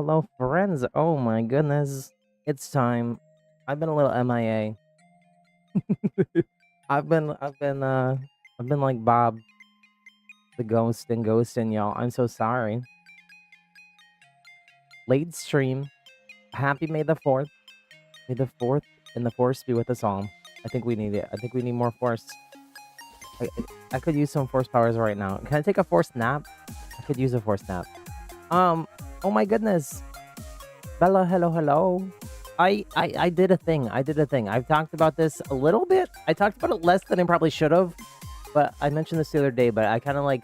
hello, friends. Oh my goodness. It's time. I've been a little MIA. I've been like Bob the ghost and ghosting y'all. I'm so sorry. Late stream. Happy May the 4th. May the 4th and the Force be with us all. I think we need it. I think we need more Force. I could use some Force powers right now. Can I take a Force nap? I could use a Force nap. Oh my goodness. Bella, hello. I did a thing. I've talked about this a little bit. I talked about it less than I probably should have, but I mentioned this the other day, but I kind of like,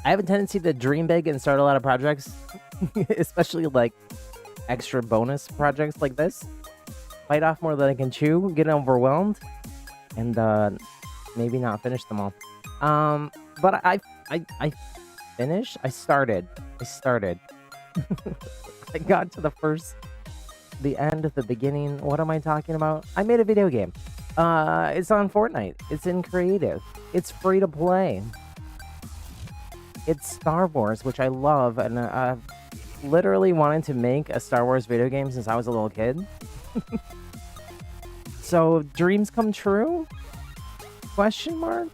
I have a tendency to dream big and start a lot of projects, especially like extra bonus projects like this. Bite off more than I can chew, get overwhelmed, and maybe not finish them all. But I finished. I started. I got to the end, the beginning. What am I talking about? I made a video game. It's on Fortnite. It's in creative. It's free to play. It's Star Wars, which I love, and I've literally wanted to make a Star Wars video game since I was a little kid. So dreams come true? Question mark?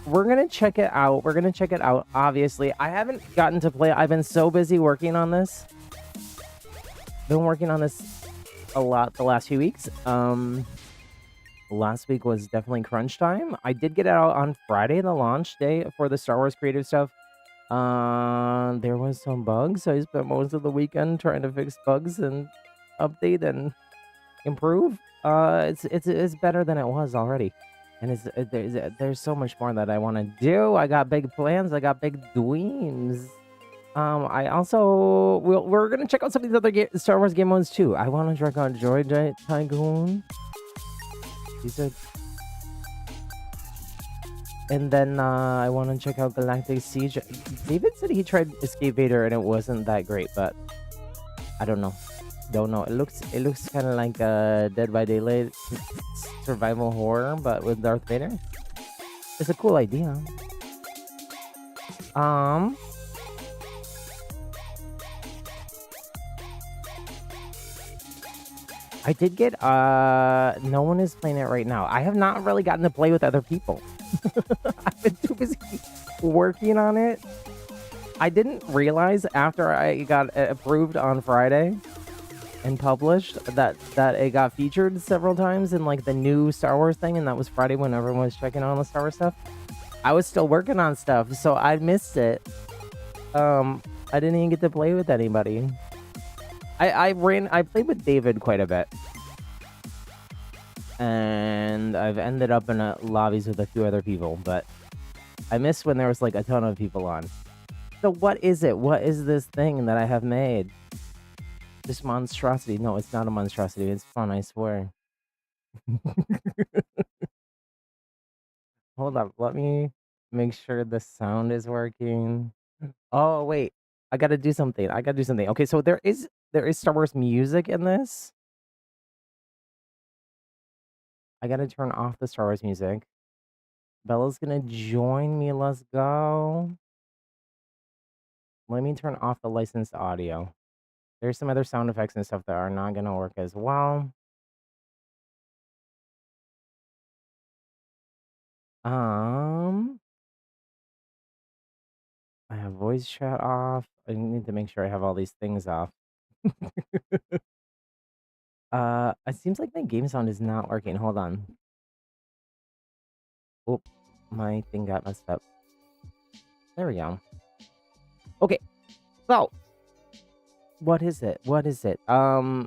We're gonna check it out. Obviously, I haven't gotten to play. I've been so busy working on this. Been working on this a lot the last few weeks. Last week was definitely crunch time. I did get it out on Friday, the launch day for the Star Wars creative stuff. There was some bugs, so I spent most of the weekend trying to fix bugs and update and improve. It's better than it was already, and there's so much more that I want to do. I got big plans. I got big dreams. I also we're gonna check out some of these other Star Wars game modes too. I want to check out Droid Tycoon. These are, and then I want to check out Galactic Siege. David said he tried Escape Vader and it wasn't that great, but I don't know. It looks kind of like Dead by Daylight survival horror, but with Darth Vader. It's a cool idea. I did get no one is playing it right now. I have not really gotten to play with other people. I've been too busy working on it. I didn't realize after I got approved on Friday and published that it got featured several times in like the new Star Wars thing, and that was Friday when everyone was checking on the Star Wars stuff. I was still working on stuff, so I missed it. I didn't even get to play with anybody. I played with David quite a bit, and I've ended up in lobbies with a few other people, but I missed when there was like a ton of people on. So what is it? What is this thing that I have made? This monstrosity? No, it's not a monstrosity. It's fun, I swear. Hold up, let me make sure the sound is working. Oh wait, I gotta do something. Okay, so there is Star Wars music in this. I gotta turn off the Star Wars music. Bella's gonna join me. Let's go. Let me turn off the licensed audio. There's some other sound effects and stuff that are not gonna work as well. I have voice chat off. I need to make sure I have all these things off. It seems like my game sound is not working. Hold on. Oh, my thing got messed up. There we go. Okay, so what is it? I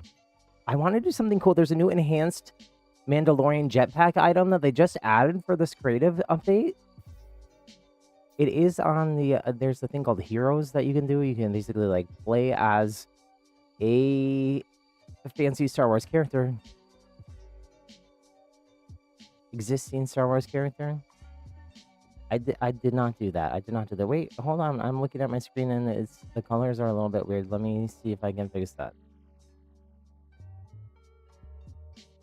want to do something cool. There's a new enhanced Mandalorian jetpack item that they just added for this creative update. It is on the there's a thing called Heroes that you can do. You can basically like play as a fancy Star Wars character, existing Star Wars character. I did not do that. Wait, hold on. I'm looking at my screen and the colors are a little bit weird. Let me see if I can fix that.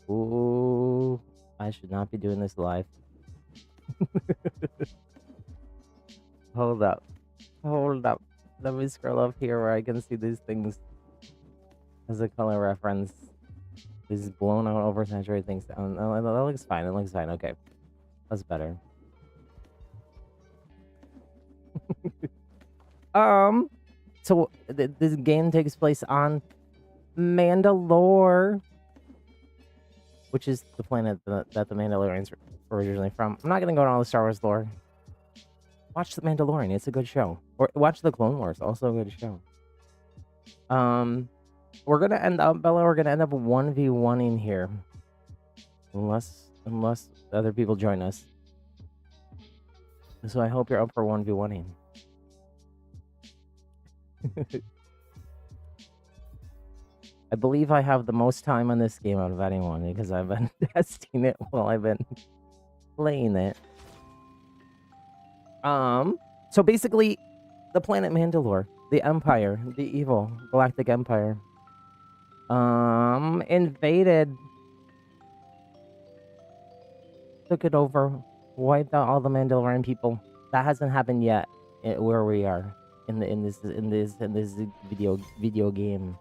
Ooh, I should not be doing this live. Hold up. Let me scroll up here where I can see these things as a color reference. These blown out, oversaturated things. Oh, that looks fine. It looks fine. Okay, that's better. So this game takes place on Mandalore, which is the planet that the Mandalorians were originally from. I'm not gonna go into all the Star Wars lore. Watch The Mandalorian; it's a good show. Or watch The Clone Wars; also a good show. We're gonna end up, Bella. We're gonna end up 1v1ing here, unless other people join us. So I hope you're up for 1v1ing. I believe I have the most time on this game out of anyone because I've been testing it while I've been playing it. So basically, the planet Mandalore, the Empire, the evil Galactic Empire, invaded, took it over, wiped out all the Mandalorian people. That hasn't happened yet where we are in this video game.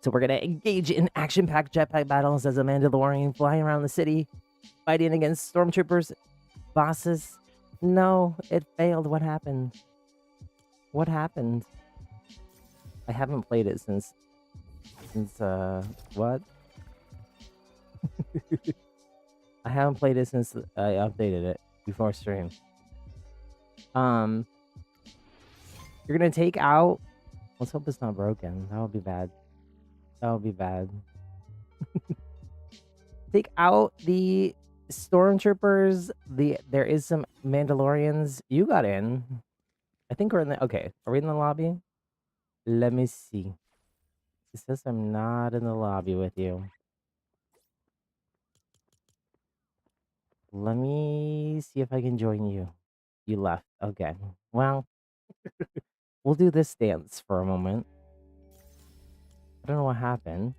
So we're gonna engage in action-packed jetpack battles as a Mandalorian flying around the city, fighting against stormtroopers, bosses. No, it failed. What happened? What happened? I haven't played it since what? I haven't played it since I updated it before stream. You're gonna take out. Let's hope it's not broken. That would be bad. That would be bad. Take out the stormtroopers. There is some Mandalorians. You got in. I think we're in the. Okay, are we in the lobby? Let me see. It says I'm not in the lobby with you. Let me see if I can join you. You left. Okay. Well, we'll do this dance for a moment. I don't know what happened.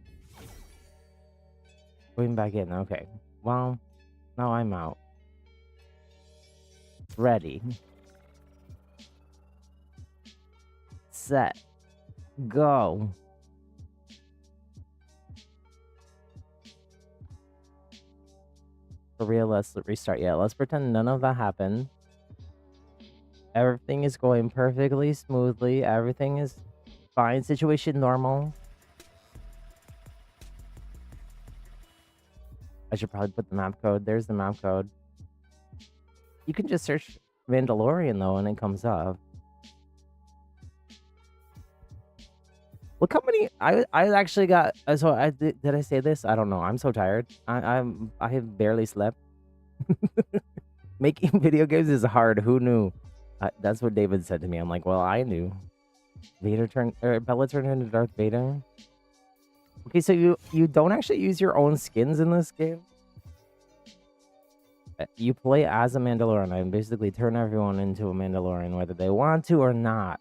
Going back in. Okay. Well, now I'm out. Ready. Set. Go. For real, let's restart. Yeah, let's pretend none of that happened. Everything is going perfectly smoothly. Everything is fine. Situation normal. I should probably put the map code. There's the map code. You can just search Mandalorian though, and it comes up. Look how many I actually got. So I did I say this? I don't know. I'm so tired. I have barely slept. Making video games is hard. Who knew? That's what David said to me. I'm like, well, I knew. Bella turned into Darth Vader. Okay, so you don't actually use your own skins in this game. You play as a Mandalorian and basically turn everyone into a Mandalorian, whether they want to or not.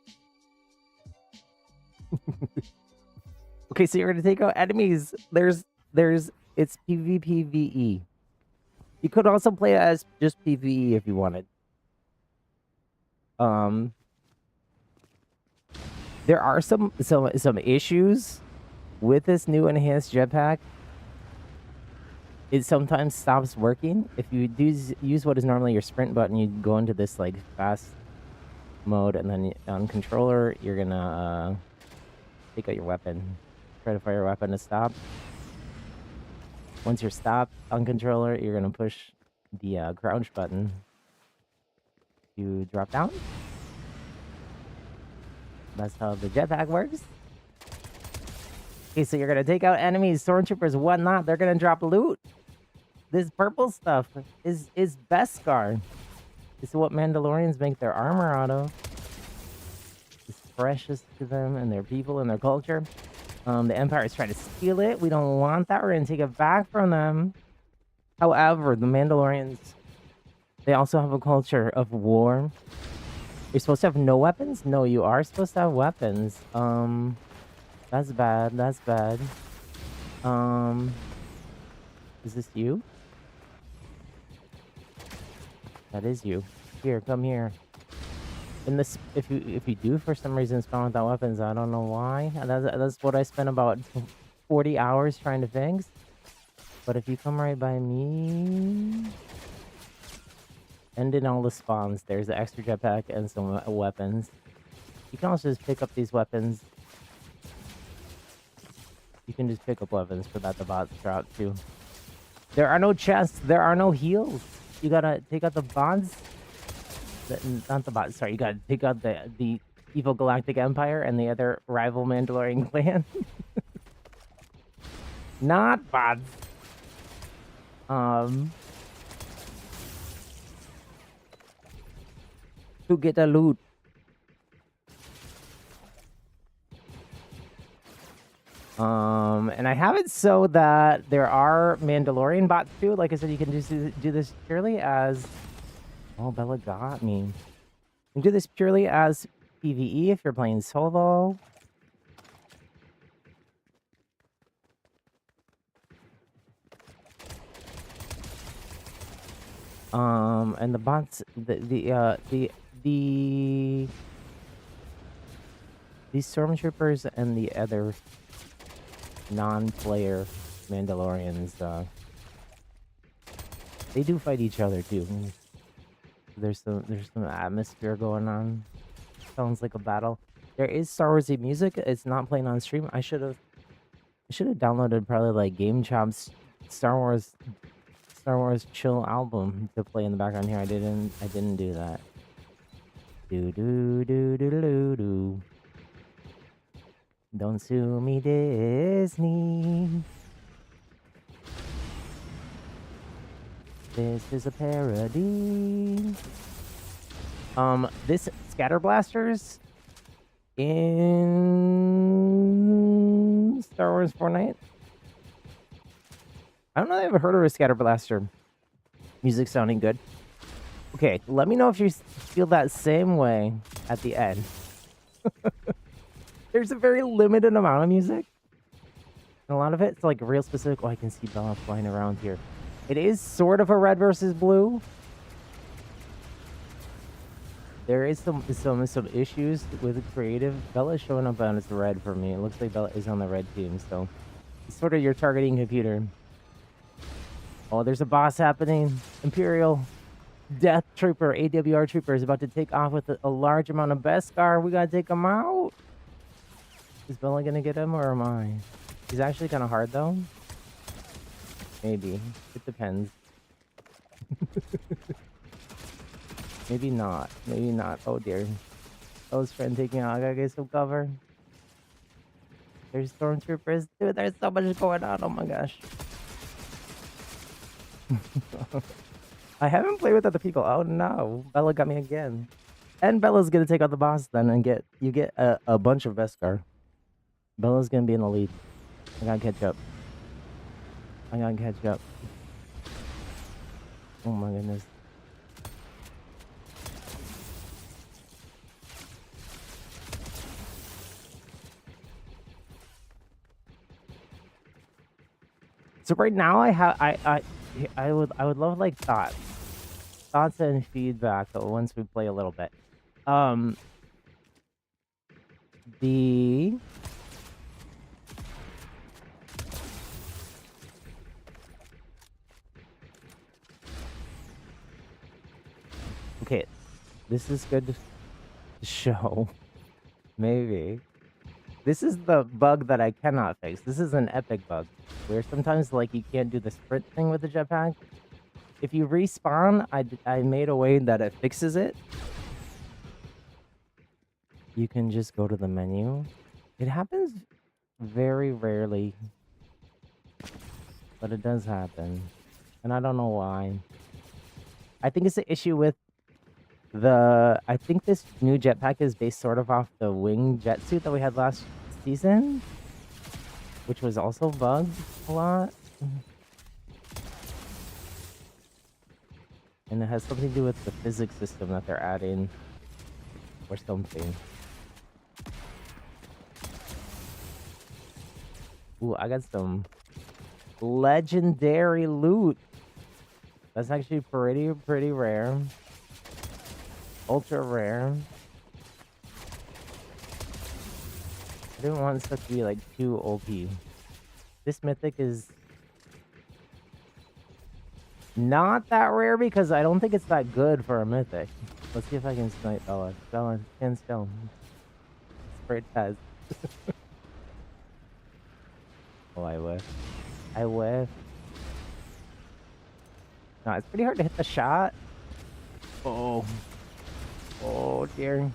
Okay, so you're gonna take out enemies. It's PvPvE. You could also play it as just PvE if you wanted. There are some issues with this new enhanced jetpack. It sometimes stops working. If you do use what is normally your sprint button, you go into this like fast mode, and then on controller, you're gonna take out your weapon. Try to fire your weapon to stop. Once you're stopped on controller, you're gonna push the crouch button to drop down. That's how the jetpack works. Okay, so you're gonna take out enemies, stormtroopers, whatnot. They're gonna drop loot. This purple stuff is Beskar. This is what Mandalorians make their armor out of. It's precious to them and their people and their culture. The Empire is trying to steal it. We don't want that. We're gonna take it back from them. However, the Mandalorians, they also have a culture of war. You're supposed to have no weapons? No, you are supposed to have weapons. That's bad. That's bad. Is this you? That is you. Here, come here. in this, if you do for some reason spawn without weapons, I don't know why. That's what I spent about 40 hours trying to fix. But if you come right by me, and in all the spawns, there's an extra jetpack and some weapons. You can also just pick up these weapons. You can just pick up weapons for that the bots drop too. There are no chests. There are no heals. You gotta take out the bots. Not the bots. Sorry, you gotta take out the evil Galactic Empire and the other rival Mandalorian clan. Not bots. To get a loot. And I have it so that there are Mandalorian bots too. Like I said, you can just do this purely as... Oh, Bella got me. You can do this purely as PvE if you're playing solo. And the bots, these stormtroopers and the other non-player Mandalorians, they do fight each other too. There's some atmosphere going on. Sounds like a battle. There is Star Warsy music. It's not playing on stream. I should have downloaded probably like Game Chop's Star Wars chill album to play in the background here. I didn't do that. Do do do do do do. Don't sue me, Disney. This is a parody. This scatter blasters in Star Wars Fortnite. I don't know if I've ever heard of a scatter blaster. Music sounding good. Okay, let me know if you feel that same way at the end. There's a very limited amount of music. And a lot of it's like real specific. Oh, I can see Bella flying around here. It is sort of a red versus blue. There is some issues with creative. Bella's showing up on as red for me. It looks like Bella is on the red team, so it's sort of your targeting computer. Oh, there's a boss happening. Imperial Death Trooper, AWR Trooper is about to take off with a large amount of Beskar. We gotta take him out. Is Bella gonna get him or am I? He's actually kind of hard though. Maybe. It depends. Maybe not. Maybe not. Oh dear. Bella's friend taking out. I gotta get some cover. There's stormtroopers. Dude, there's so much going on. Oh my gosh. I haven't played with other people. Oh no. Bella got me again. And Bella's gonna take out the boss then and get a bunch of Beskar. Bella's gonna be in the lead. I gotta catch up. I gotta catch up. Oh my goodness. So right now I would love like thoughts and feedback once we play a little bit. Okay, this is good to show. Maybe. This is the bug that I cannot fix. This is an epic bug. Where sometimes, like, you can't do the sprint thing with the jetpack. If you respawn, I made a way that it fixes it. You can just go to the menu. It happens very rarely. But it does happen. And I don't know why. I think it's an issue with I think this new jetpack is based sort of off the wing jet suit that we had last season, which was also bugged a lot. And it has something to do with the physics system that they're adding or something. Ooh, I got some legendary loot. That's actually pretty rare. Ultra rare. I didn't want stuff to be like too OP. This mythic is not that rare because I don't think it's that good for a mythic. Let's see if I can snipe Bella. Bella, stand still. Spray test. Oh, I whiff. I whiff. No, it's pretty hard to hit the shot. Oh. Oh, dear.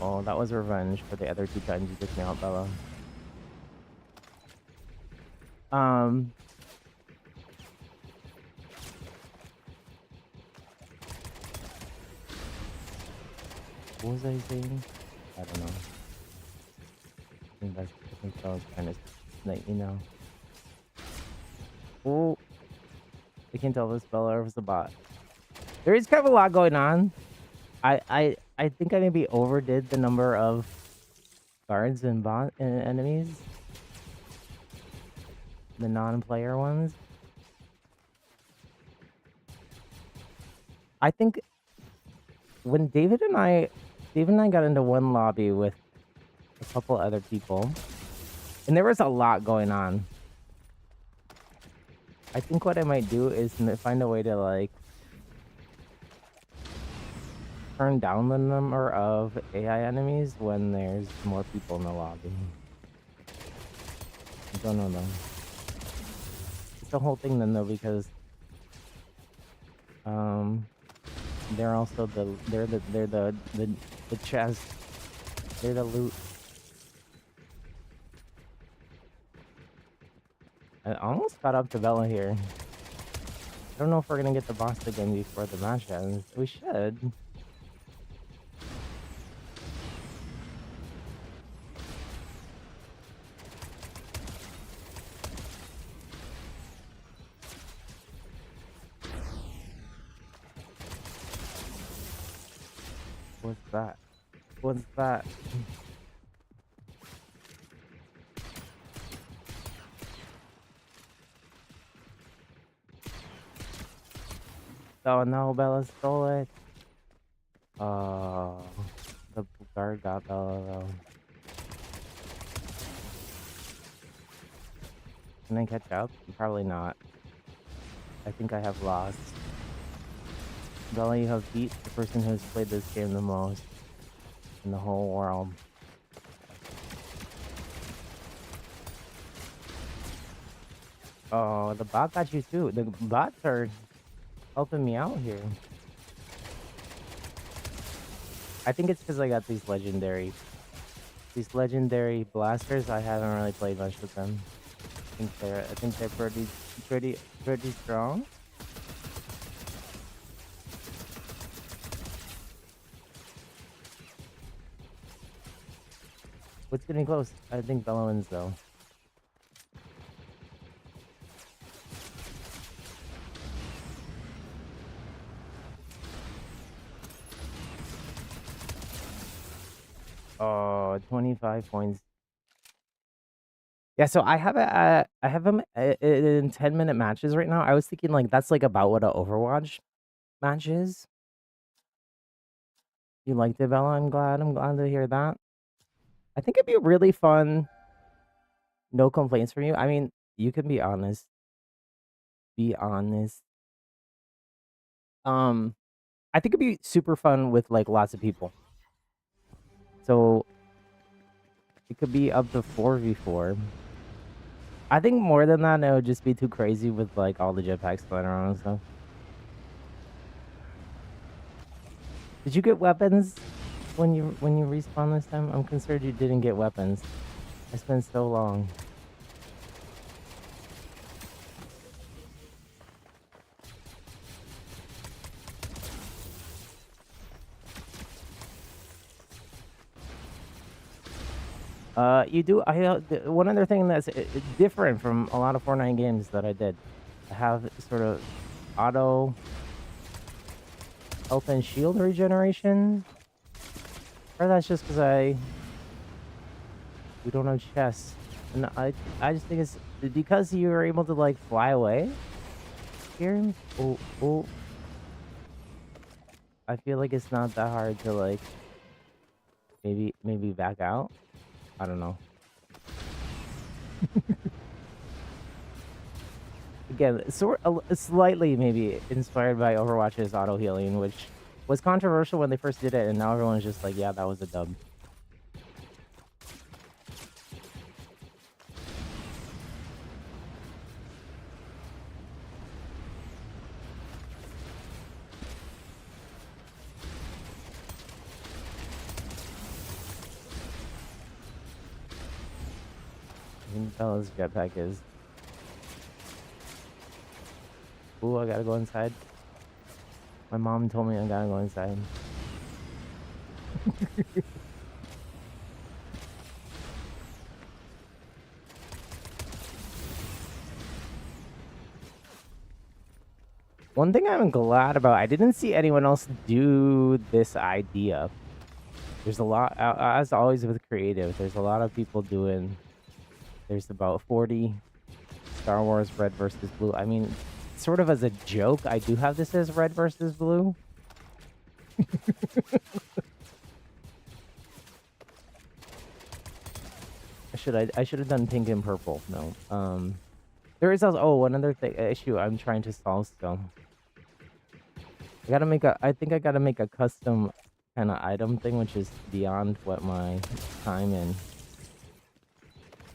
Oh, that was revenge for the other 2 times you took me out, Bella. What was I saying? I don't know. I think that was kind of like, you know. Oh, I can tell this Bella was a bot. There is kind of a lot going on. I think I maybe overdid the number of guards and bot and enemies. The non-player ones. I think when David and I got into one lobby with a couple other people, and there was a lot going on. I think what I might do is find a way to like turn down the number of AI enemies when there's more people in the lobby. I don't know though. It's the whole thing then though because they're also they're the chest. They're the loot. I almost got up to Bella here. I don't know if we're gonna get the boss again before the match ends. We should. What's that? What's that? Oh no, Bella stole it. Oh, the guard got Bella though. Can I catch up? Probably not. I think I have lost. Bella, you have beat the person who's played this game the most in the whole world. Oh, the bot got you too. The bots are helping me out here. I think it's because I got these legendary blasters. I haven't really played much with them. I think they're pretty strong. What's getting close? I think Bella wins though. Oh, 25 points. Yeah, so I have them in 10-minute matches right now. I was thinking like that's like about what a Overwatch match is. You liked it, Bella? I'm glad to hear that. I think it'd be really fun. No complaints from you. I mean, you can be honest. Be honest. I think it'd be super fun with like lots of people. So it could be up to 4v4. I think more than that, it would just be too crazy with like all the jetpacks flying around and stuff. Did you get weapons when you respawn this time? I'm concerned you didn't get weapons. It's been so long. You do. One other thing that's different from a lot of Fortnite games that I did. I have sort of auto health and shield regeneration, or that's just because we don't have chests, and I just think it's because you were able to like fly away here. Oh. I feel like it's not that hard to like maybe back out. I don't know. Again, slightly maybe inspired by Overwatch's auto healing, which was controversial when they first did it, and now everyone's just like, yeah, that was a dub. I think Bella's jetpack is. Ooh, I gotta go inside. My mom told me I gotta go inside. One thing I'm glad about, I didn't see anyone else do this idea. There's a lot, as always with creative, there's a lot of people doing, there's about 40 Star Wars red versus blue. I mean, sort of as a joke, I do have this as red versus blue. I should have done pink and purple. No. There is also one other issue I'm trying to solve still. I think I gotta make a custom kind of item thing, which is beyond what my time and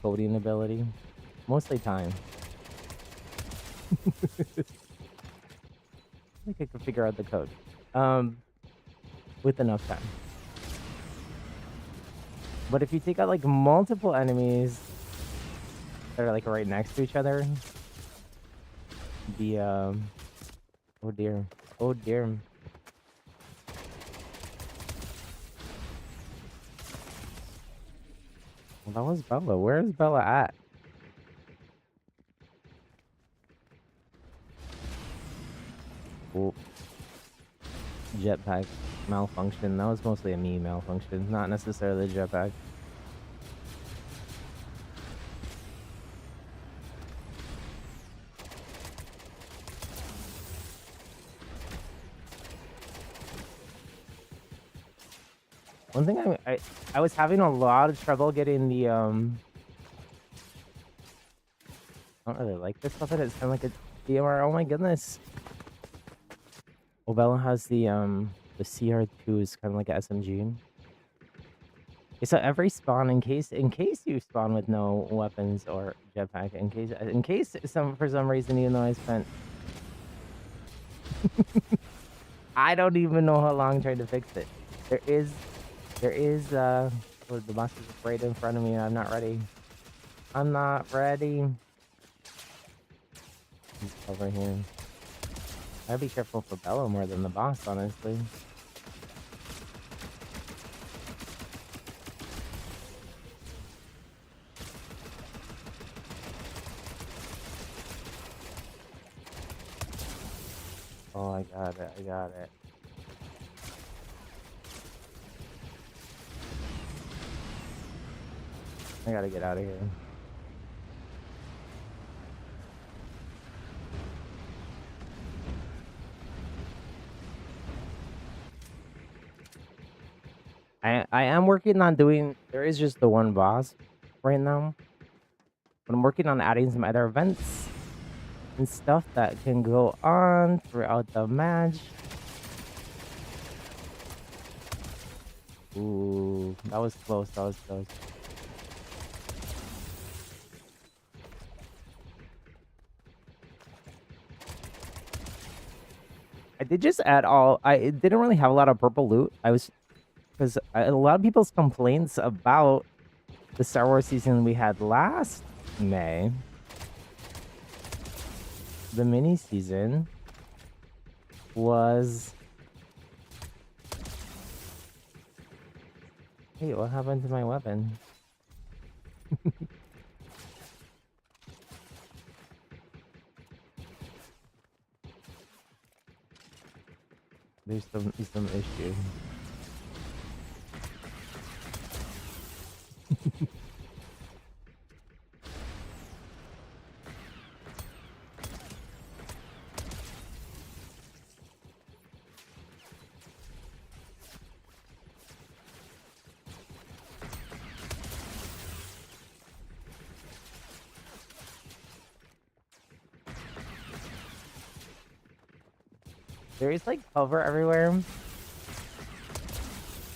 coding ability. Mostly time. I think I can figure out the code. With enough time. But if you take out like multiple enemies that are like right next to each other, oh dear. Oh dear. Well, that was Bella. Where is Bella at? Oh. Jetpack malfunction. That was mostly a me malfunction, not necessarily the jetpack. One thing I was having a lot of trouble getting the I don't really like this weapon. It's kind of like a DMR. Oh my goodness. Bella has the CR2 is kind of like a SMG. Okay, so every spawn, in case you spawn with no weapons or jetpack, in case for some reason, even though I spent I don't even know how long trying to fix it. There is the boss is right in front of me and I'm not ready. I'm not ready. He's over here. I'd be careful for Bella more than the boss, honestly. Oh, I got it. I got it. I gotta get out of here. I am working on doing, there is just the one boss right now. But I'm working on adding some other events and stuff that can go on throughout the match. Ooh, that was close. That was close. I did just add I didn't really have a lot of purple loot. Because a lot of people's complaints about the Star Wars season we had last May, the mini season, was... Hey, what happened to my weapon? There's some issue. There is like cover everywhere. I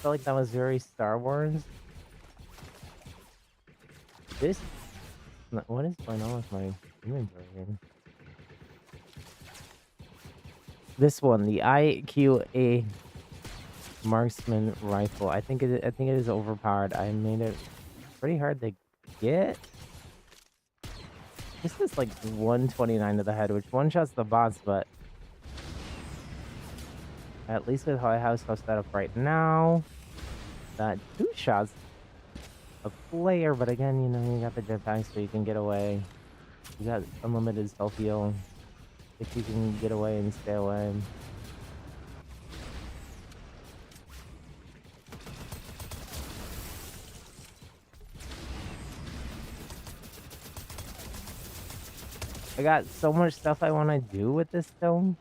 feel like that was very Star Wars. This, what is going on with my inventory here? This one, the IQA marksman rifle. I think it is overpowered. I made it pretty hard to get. This is like 129 to the head, which one shots the bots, but at least with how I have stuff set up right now, that 2 shots a player, but again, you know, you got the jetpack so you can get away. You got unlimited self heal if you can get away and stay away. I got so much stuff I want to do with this though.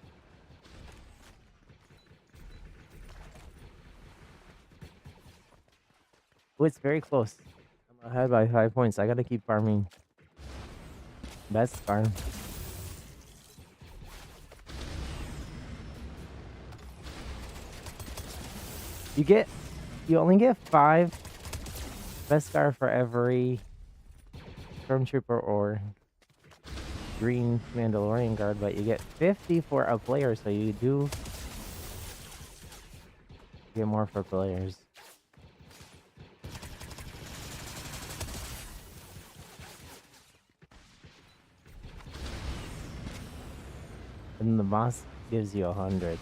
Oh, it's very close. I'm ahead by 5 points. I gotta keep farming. Beskar. You only get 5 Beskar for every stormtrooper or green Mandalorian guard, but you get 50 for a player, so you do get more for players. And the boss gives you 100.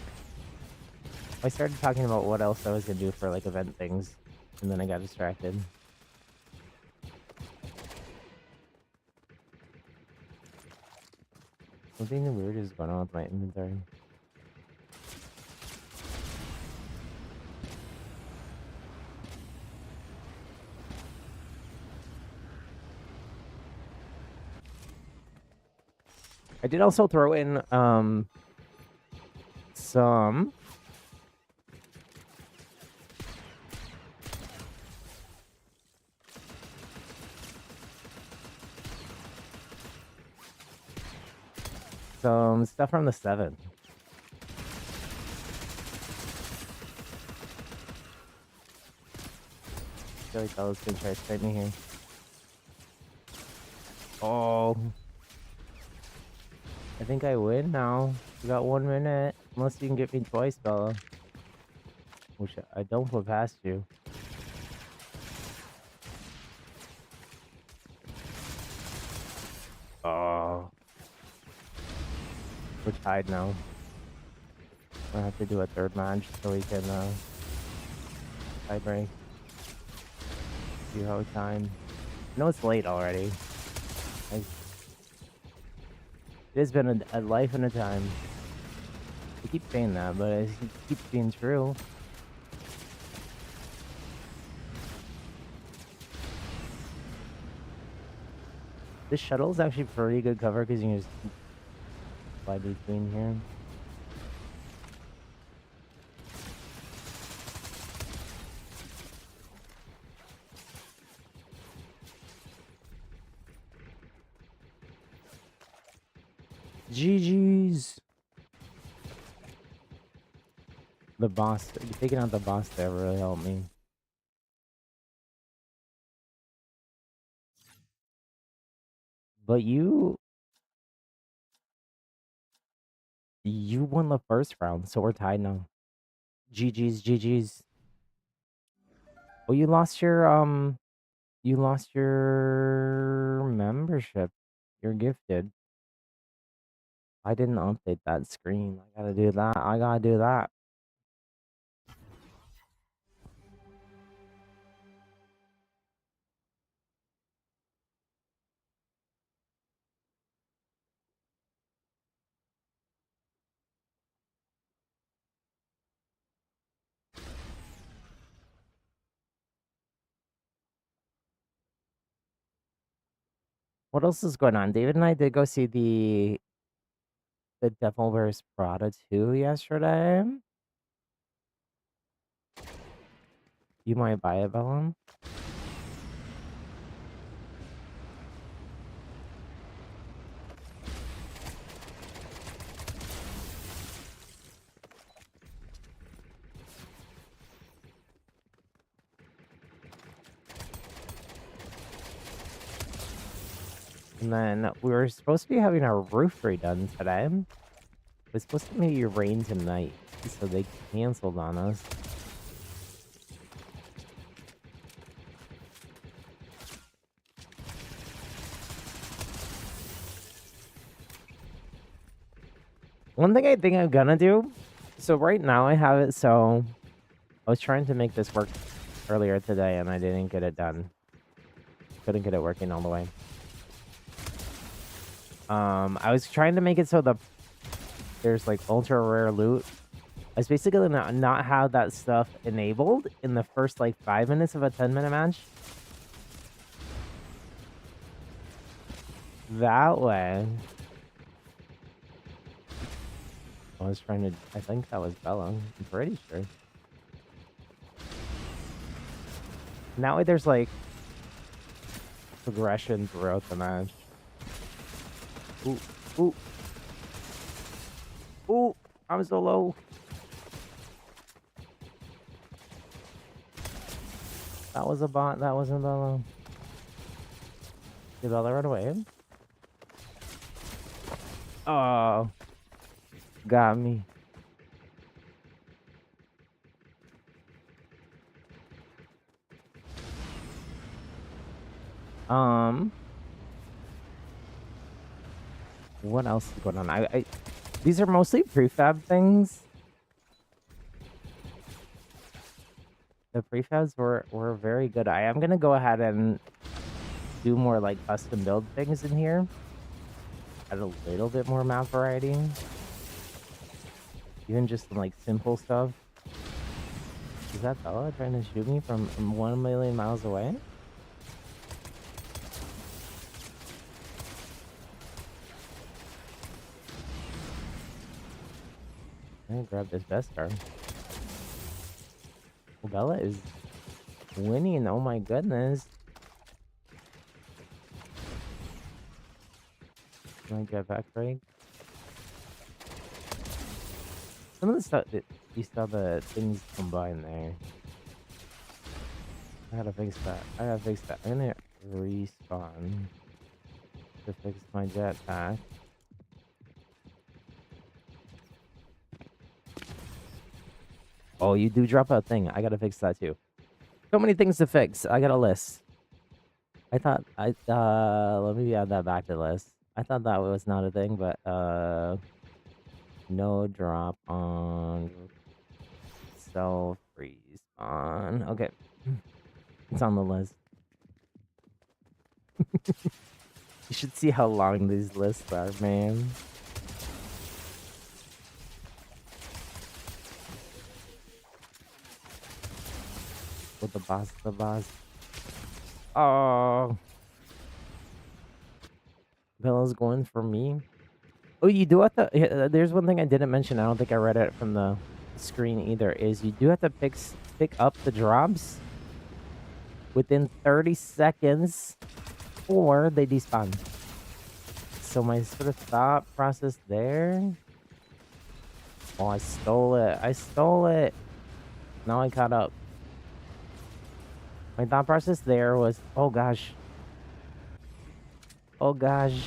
I started talking about what else I was gonna do for like event things, and then I got distracted. Something weird is going on with my inventory. I did also throw in some stuff from the 7. I feel like I was gonna try to fight me here. Oh, I think I win now. You got 1 minute. Unless you can get me twice, Bella. Which I don't put past you. Oh. We're tied now. I have to do a 3rd match so we can tie break. Zero time. I know it's late already. It has been a life and a time. I keep saying that, but it keeps being true. This shuttle is actually pretty good cover because you can just fly between here. GG's. The boss, taking out the boss there really helped me. But you won the 1st round, so we're tied now. GG's, GG's. Well, you lost your membership. You're gifted. I didn't update that screen. I gotta do that. I gotta do that. What else is going on? David and I did go see the Devil Wears Prada 2 yesterday. You might buy it, Bellum. And then we were supposed to be having our roof redone today. It was supposed to maybe rain tonight, so they canceled on us. One thing I think I'm gonna do, so right now I have it so I was trying to make this work earlier today and I didn't get it done. Couldn't get it working all the way. I was trying to make it so there's like ultra rare loot. I was basically not have that stuff enabled in the first like 5 minutes of a 10-minute match. That way. I was trying to, I think that was Bella. I'm pretty sure. That way there's like progression throughout the match. Ooh, ooh. Ooh, I'm so low. That was a bot, that wasn't Bella. Did Bella run away? Oh, got me. What else is going on? These are mostly prefab things. The prefabs were very good. I am gonna go ahead and do more like custom build things in here. Add a little bit more map variety. Even just some, like simple stuff. Is that Bella trying to shoot me from 1 million miles away? I'm gonna grab this Beskar. Well, Bella is winning. Oh my goodness. My jetpack break. Some of the stuff that you saw the things combined there. I gotta fix that. I gotta fix that. I'm gonna respawn to fix my jetpack. Oh, you do drop a thing. I gotta fix that too. So many things to fix. I got a list. I thought let me add that back to the list. I thought that was not a thing, but no drop on self respawn. Okay. It's on the list. You should see how long these lists are, man. With the boss. Oh. Bella's going for me. Oh, you do have to. There's one thing I didn't mention. I don't think I read it from the screen either. Is you do have to pick up the drops within 30 seconds, or they despawn. So my sort of thought process there. Oh, I stole it. I stole it. Now I caught up. My thought process there was, oh gosh. Oh gosh.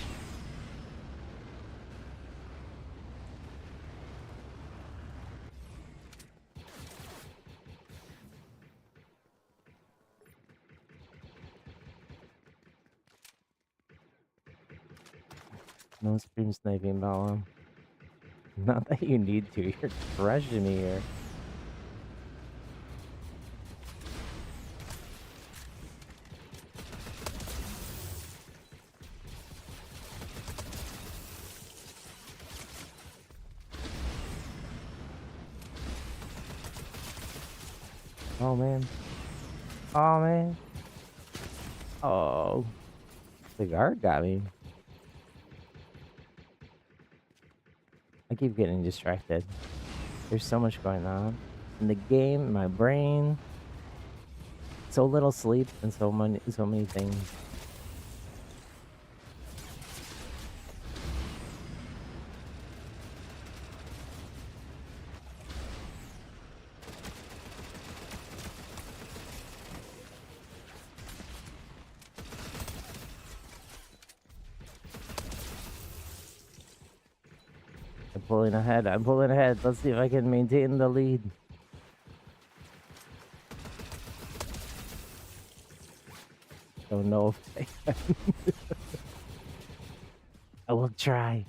No stream sniping, Bella. Not that you need to. You're crushing me here. Oh, man. Oh, man. Oh. The guard got me. I keep getting distracted. There's so much going on in the game, my brain. So little sleep and so many things. pulling ahead. I'm pulling ahead. Let's see if I can maintain the lead. Don't know if I can. I will try.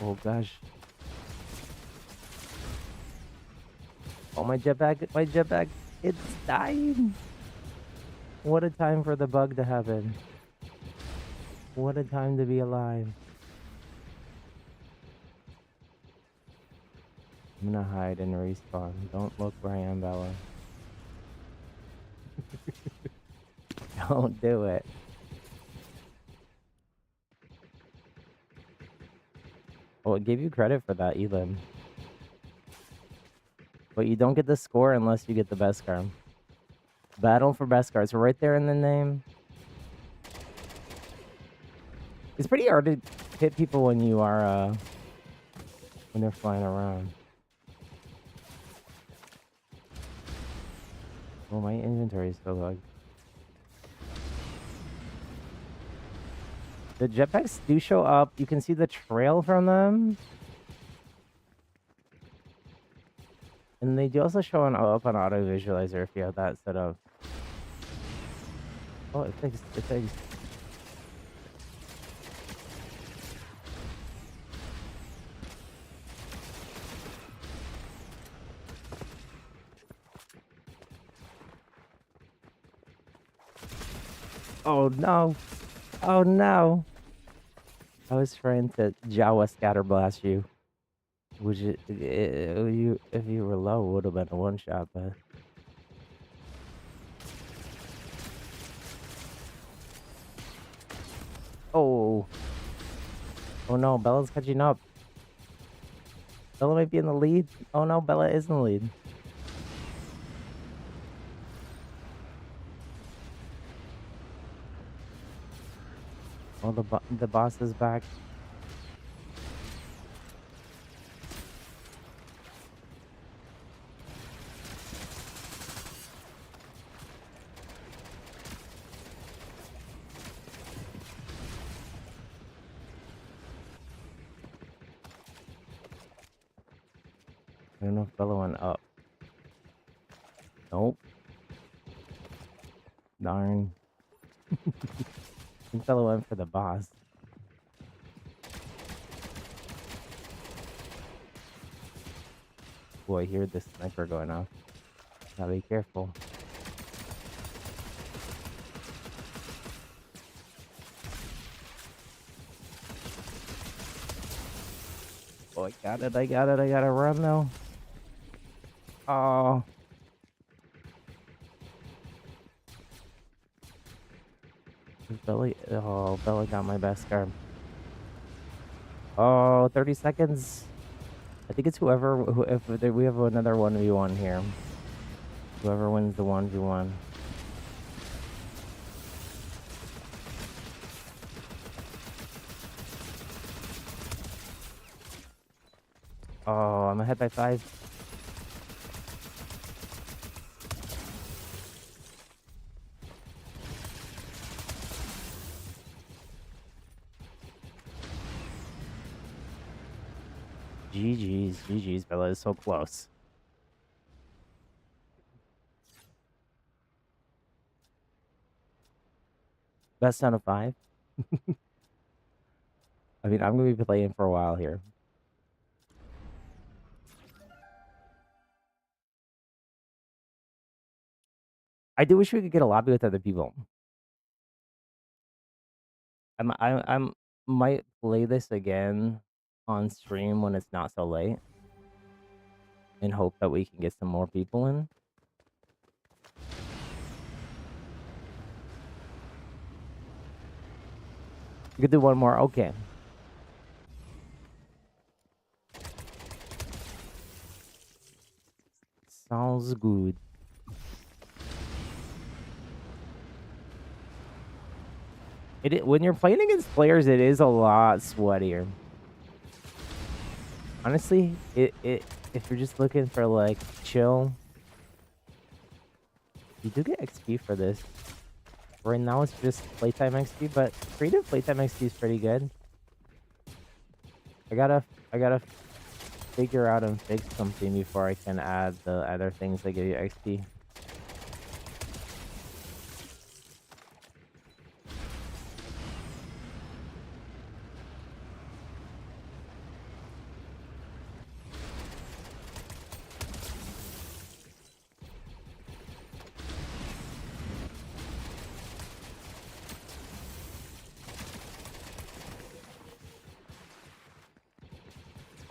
Oh gosh. Oh, my jetpack, it's dying. What a time for the bug to happen. What a time to be alive. I'm gonna hide and respawn. Don't look where I am, Bella. Don't do it. Oh, it gave you credit for that, Elim. But you don't get the score unless you get the Beskar. Battle for Beskar. It's right there in the name. It's pretty hard to hit people when you are, when they're flying around. Oh, my inventory is so low. The jetpacks do show up. You can see the trail from them. And they do also show up on auto visualizer if you have that set up. Oh, it fixed. It fixed. Oh no. Oh no. I was trying to Jawa scatter blast you. Which if you were low would have been a one shot, but oh. Oh no, Bella's catching up. Bella might be in the lead. Oh no, Bella is in the lead. Oh, the boss is back. I don't know if Bella went up. Nope. Darn. I think Bella went for the boss. Oh, I hear the sniper going off. Gotta be careful. Oh, I got it. I gotta run now. Oh. Bella got my Beskar. Oh, 30 seconds. I think it's we have another 1v1 here. Whoever wins the 1v1. Oh, I'm ahead by 5. GG's, Bella is so close. Best out of 5. I mean, I'm gonna be playing for a while here. I do wish we could get a lobby with other people. I'm might play this again on stream when it's not so late, and hope that we can get some more people in. You could do one more. Okay. Sounds good. When you're playing against players, it is a lot sweatier. Honestly, if you're just looking for like chill, you do get XP for this. Right now it's just playtime XP, but creative playtime XP is pretty good. I gotta figure out and fix something before I can add the other things that give you XP.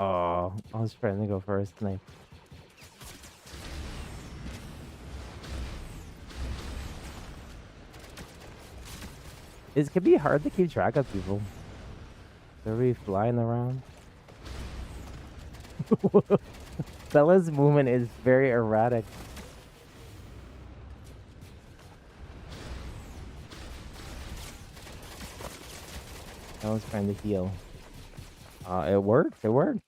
Oh, I was trying to go for a snipe. It could be hard to keep track of people. They'll be flying around. Bella's movement is very erratic. I was trying to heal. It worked. It worked.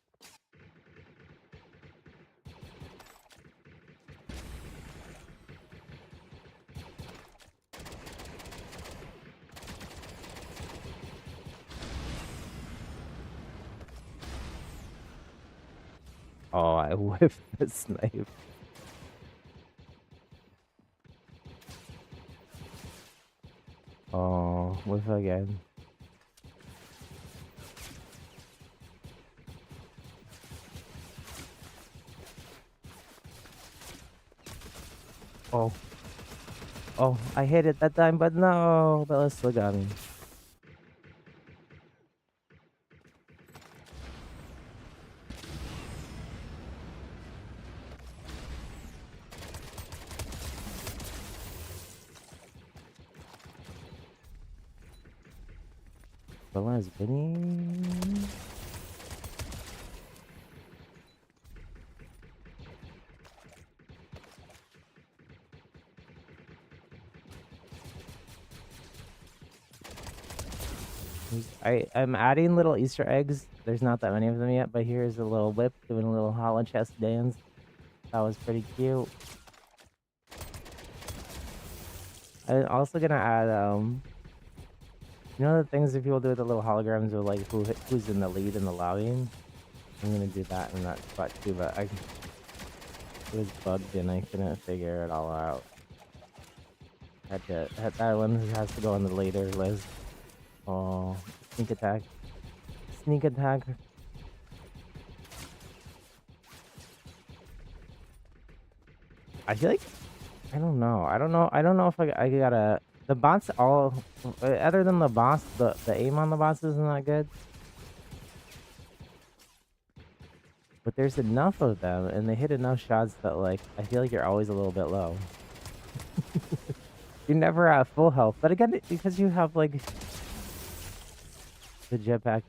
Oh, I whiffed the snipe. Oh, whiff again. Oh. Oh, I hit it that time, but no, Bella still got me. Bella is winning. I'm adding little Easter eggs. There's not that many of them yet, but here's a little whip doing a little hollow chest dance. That was pretty cute. I'm also gonna add you know the things that people do with the little holograms of like who's in the lead in the lobby? I'm gonna do that in that spot too, but it was bugged and I couldn't figure it all out. That one has to go on the later list. Oh, sneak attack. Sneak attack. I feel like I don't know. I don't know if I gotta the bots all other than the boss, the aim on the boss isn't that good. But there's enough of them and they hit enough shots that like I feel like you're always a little bit low. You're never at full health. But again, because you have like the jetpack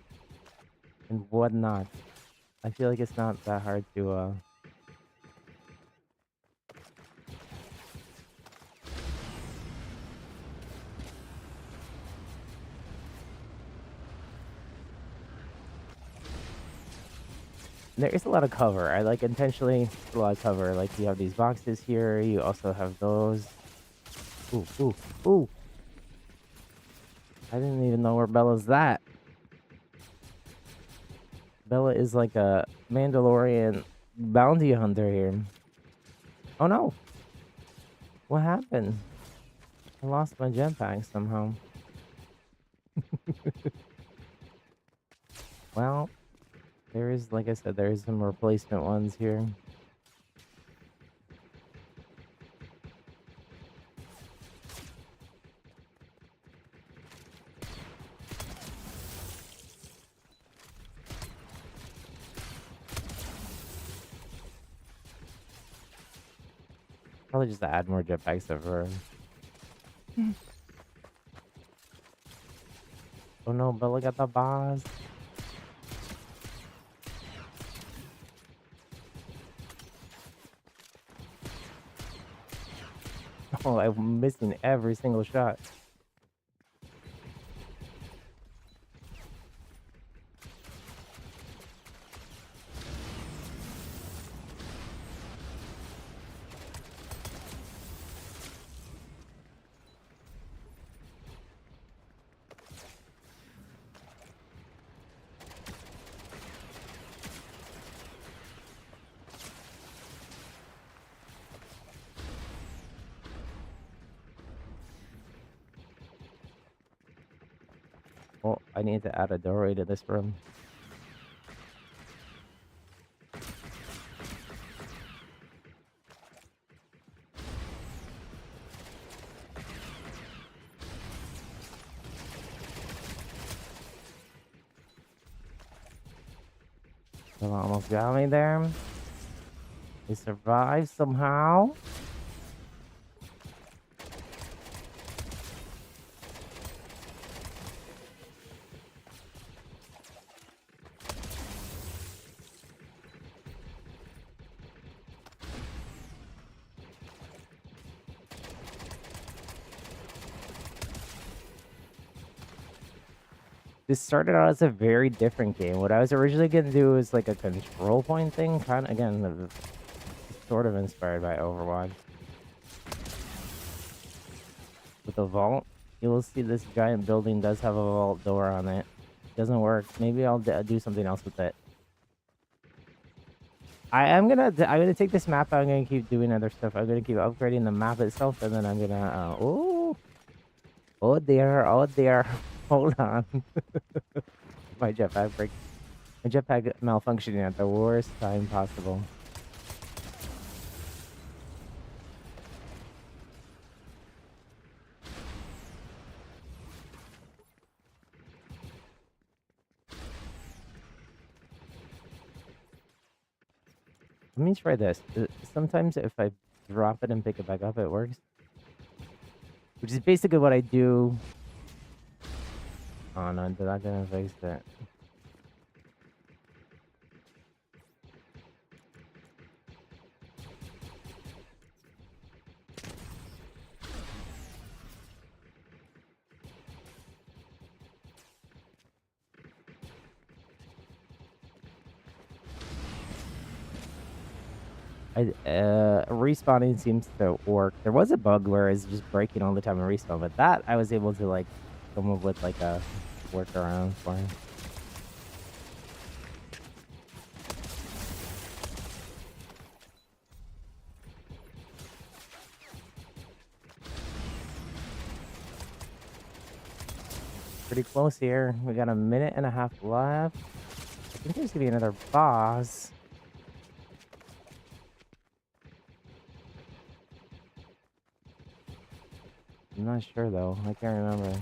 and whatnot, I feel like it's not that hard to there is a lot of cover. I like intentionally a lot of cover. Like you have these boxes here, you also have those. Ooh, ooh, ooh. I didn't even know where Bella's at. Bella is like a Mandalorian bounty hunter here. Oh no! What happened? I lost my jetpack somehow. Well, there is, like I said, there is some replacement ones here. Probably just to add more jetpacks over. Oh no, Bella got the boss. Oh, I'm missing every single shot. I need to add a doorway to this room. Someone almost got me there. We survived somehow. This started out as a very different game. What I was originally going to do was like a control point thing. Kind of, again, sort of inspired by Overwatch. With a vault, you'll see this giant building does have a vault door on it. Doesn't work. Maybe I'll do something else with it. I'm gonna take this map. I'm gonna keep doing other stuff. I'm gonna keep upgrading the map itself, and then I'm gonna oh dear, hold on. My jetpack malfunctioning at the worst time possible. Let me try this. Sometimes if I drop it and pick it back up, it works. Which is basically what I do. Oh no, they're not gonna fix it. Respawning seems to work. There was a bug where it's just breaking all the time and respawn, but that I was able to like come up with like a workaround for. Pretty close here. We got a minute and a half left. I think there's gonna be another boss. I'm not sure though. I can't remember.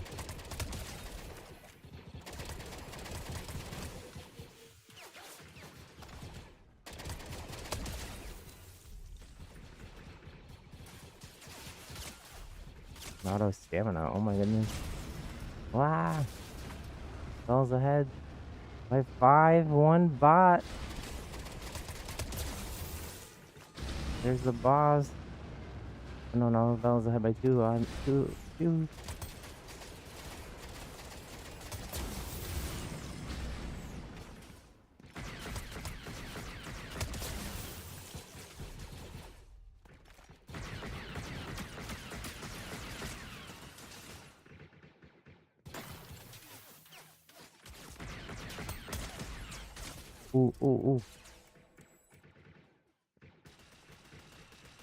Auto stamina. Oh my goodness. Wow. Bells ahead by 5. One bot. There's the boss. No, Bells ahead by 2. I'm 2. Ooh.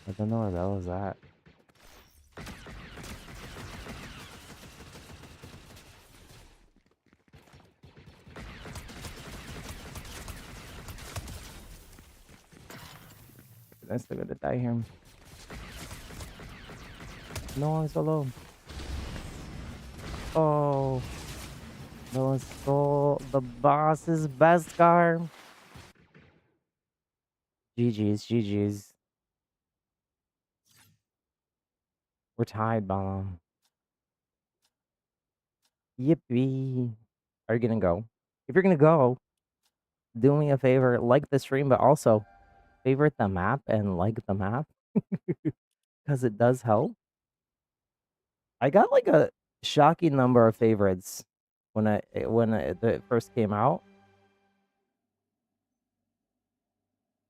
I don't know where Bell is at. I'm still gonna die here. No, I'm so low. Oh. No one stole the boss's Beskar. GG's. We're tied, Bomb. Yippee. Are you gonna go? If you're gonna go, do me a favor, like the stream, but also favorite the map and like the map. Because it does help. I got like a shocking number of favorites when it first came out.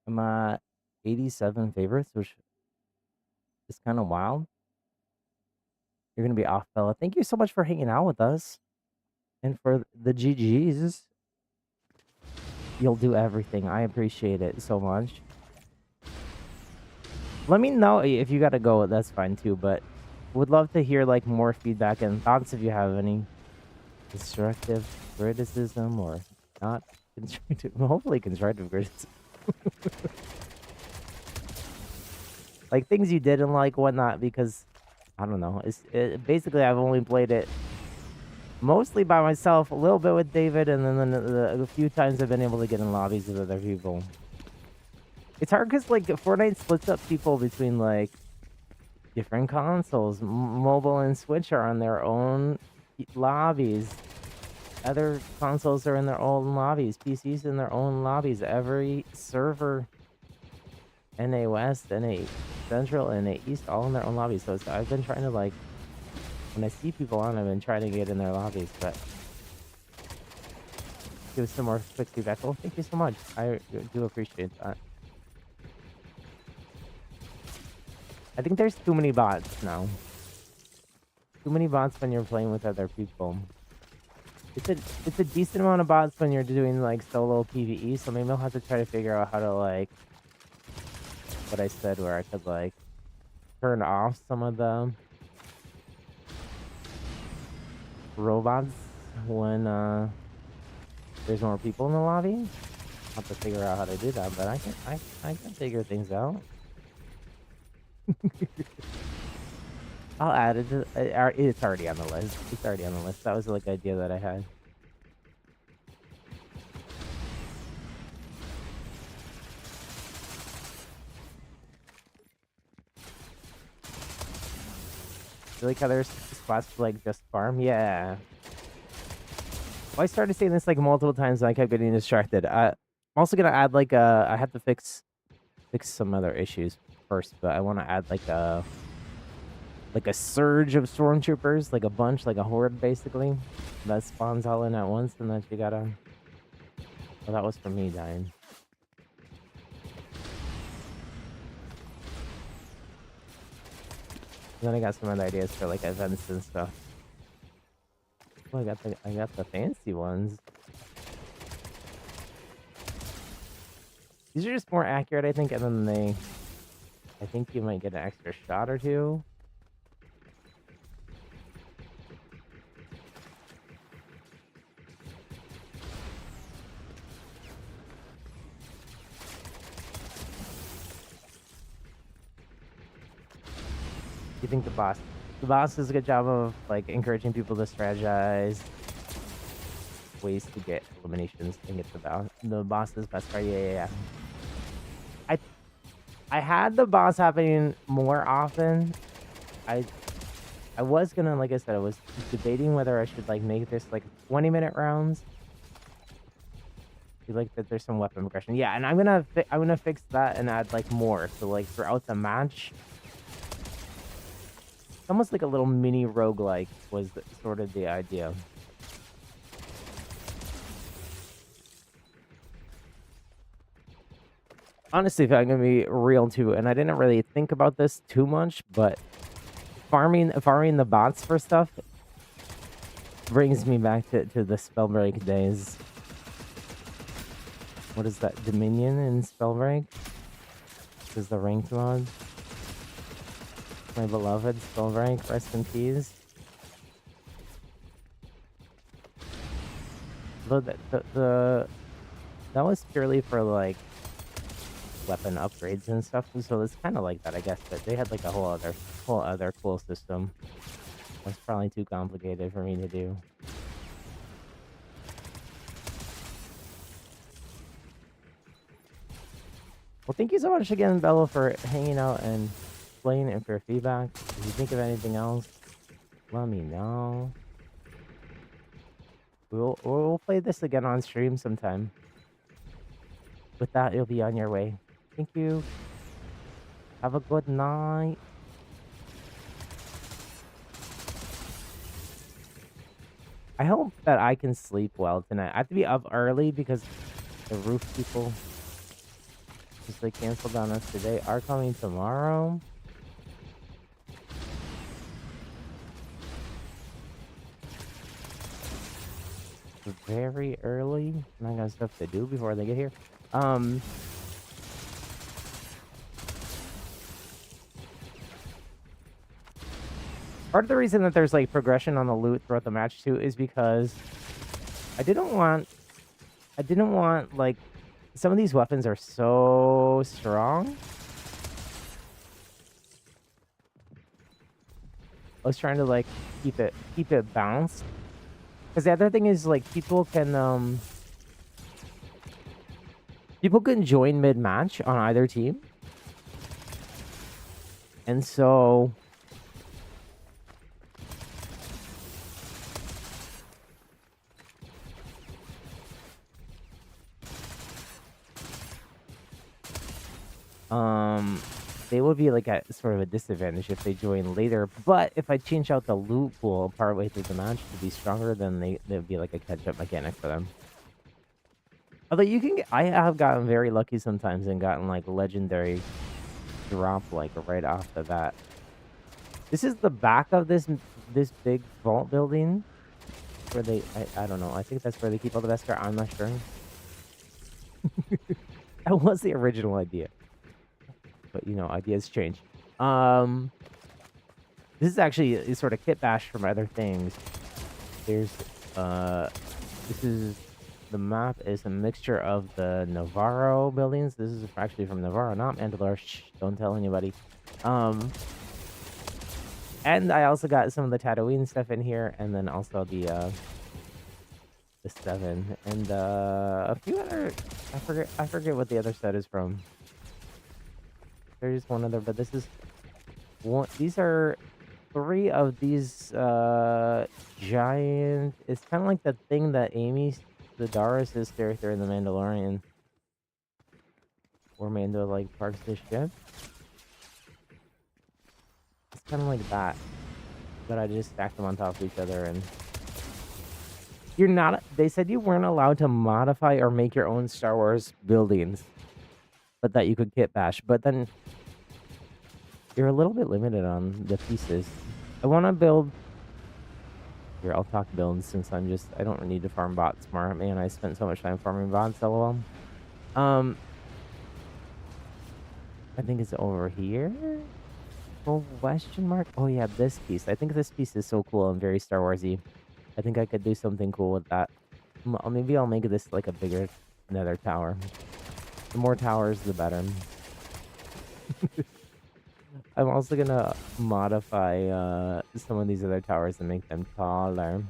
I'm at 87 favorites, which is kind of wild. You're gonna be off, fella. Thank you so much for hanging out with us. And for the GGs, you'll do everything. I appreciate it so much. Let me know if you gotta go. That's fine too, but would love to hear like more feedback and thoughts if you have any. constructive criticism or not constructive, hopefully constructive criticism. Like things you didn't like, whatnot, because I don't know. Basically I've only played it mostly by myself, a little bit with David, and then a few times I've been able to get in lobbies with other people. It's hard because like Fortnite splits up people between like different consoles. Mobile and Switch are on their own lobbies. Other consoles are in their own lobbies. PCs in their own lobbies. Every server, NA West, NA Central, NA East, all in their own lobbies. So I've been trying to like, when I see people on, I've been trying to get in their lobbies, but give us some more quick feedback. Well, thank you so much. I do appreciate that. I think there's too many bots now. Too many bots when you're playing with other people. It's a decent amount of bots when you're doing like solo PvE, so maybe I'll have to try to figure out how to like what I said, where I could like turn off some of the robots when there's more people in the lobby. I'll have to figure out how to do that, but I can figure things out. I'll add it to it's already on the list. It's already on the list. That was like the idea that I had. You like how there's spots to like just farm? Yeah. Well, I started saying this like multiple times and I kept getting distracted. I'm also gonna add like I have to fix some other issues first, but I want to add like a surge of stormtroopers, like a bunch, like a horde basically, that spawns all in at once, and then you gotta. Well, that was for me dying. And then I got some other ideas for like events and stuff. Oh, I got the fancy ones. These are just more accurate, I think, and then I think you might get an extra shot or two. You think the boss does a good job of like encouraging people to strategize ways to get eliminations and get the boss's Beskar. Yeah. I had the boss happening more often. I was gonna, like I said, I was debating whether I should like make this like 20-minute rounds. You like that there's some weapon progression. Yeah, and I'm gonna fix that and add like more. So like throughout the match, almost like a little mini roguelike was sort of the idea. Honestly, if I'm gonna be real too, and I didn't really think about this too much, but farming the bots for stuff brings me back to the Spellbreak days. What is that? Dominion in Spellbreak? This is the ranked mod. My beloved Spellbreak, rest in peace. Though that was purely for like weapon upgrades and stuff, so it's kind of like that, I guess. But they had like a whole other cool system. That's probably too complicated for me to do. Well, thank you so much again, Bella, for hanging out and playing and for your feedback. If you think of anything else, let me know. We'll play this again on stream sometime. With that, you'll be on your way. Thank you. Have a good night. I hope that I can sleep well tonight. I have to be up early because the roof people, since they canceled on us today, are coming tomorrow. Very early, and I got stuff to do before they get here. Part of the reason that there's like progression on the loot throughout the match too is because I didn't want like some of these weapons are so strong. I was trying to like keep it balanced. Because the other thing is like people can join mid match on either team. And so they would be like at sort of a disadvantage if they join later. But if I change out the loot pool partway through the match to be stronger, then they'd be like a catch-up mechanic for them. Although you can I have gotten very lucky sometimes and gotten like legendary drop like right off the bat. This is the back of this big vault building where they I don't know. I think that's where they keep all the Beskar. I'm not sure. That was the original idea. But you know, ideas change. This is actually a sort of kit bash from other things. There's this is the map is a mixture of the Navarro buildings. This is actually from Navarro, not Mandalore. Shh, don't tell anybody. And I also got some of the Tatooine stuff in here, and then also the 7 and a few other. I forget what the other set is from. There's one other, but this is one. These are 3 of these giant. It's kind of like the thing that Amy, the Dara's character in the Mandalorian, where Mando like parks this ship. It's kind of like that, but I just stacked them on top of each other, and you're not. They said you weren't allowed to modify or make your own Star Wars buildings, but that you could kit bash. But then you're a little bit limited on the pieces. I want to build. Here, I'll talk builds since I don't need to farm bots more. Man, I spent so much time farming bots, lol. I think it's over here. Oh, question mark? Oh yeah, this piece. I think this piece is so cool and very Star Warsy. I think I could do something cool with that. Maybe I'll make this like a bigger nether tower. The more towers, the better. I'm also gonna modify some of these other towers and make them taller.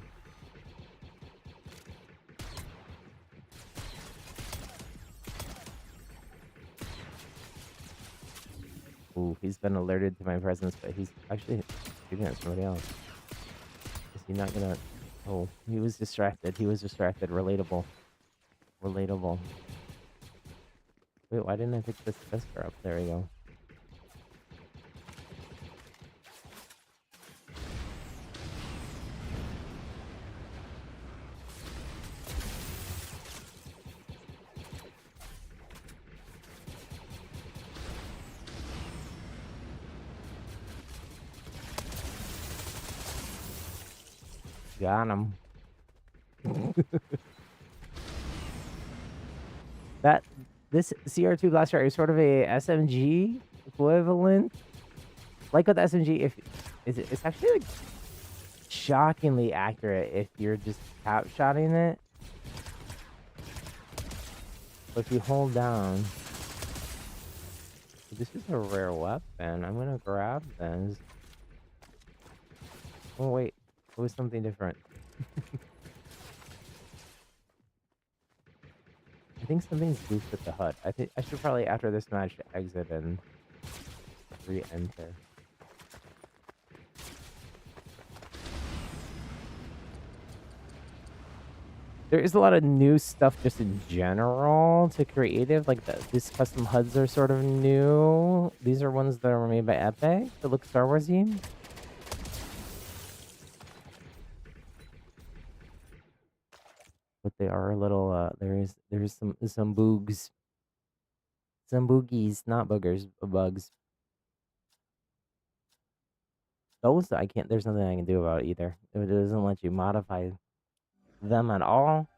Ooh, he's been alerted to my presence, but he's actually shooting at somebody else. Is he not gonna... Oh, he was distracted. Relatable. Relatable. Wait, why didn't I pick this Beskar up? There we go. Got him. This CR2 blaster is sort of a SMG equivalent. Like with SMG, it's actually like shockingly accurate if you're just tap shotting it. But if you hold down, this is a rare weapon. I'm gonna grab this. Oh wait, it was something different. I think something's goofed with the HUD. I think I should probably, after this match, exit and re-enter. There is a lot of new stuff just in general to creative. Like these custom HUDs are sort of new. These are ones that were made by Epic that look Star Warsy. But they are a little there's some boogs. Some boogies, not boogers, bugs. Those I can't there's nothing I can do about it either. It doesn't let you modify them at all.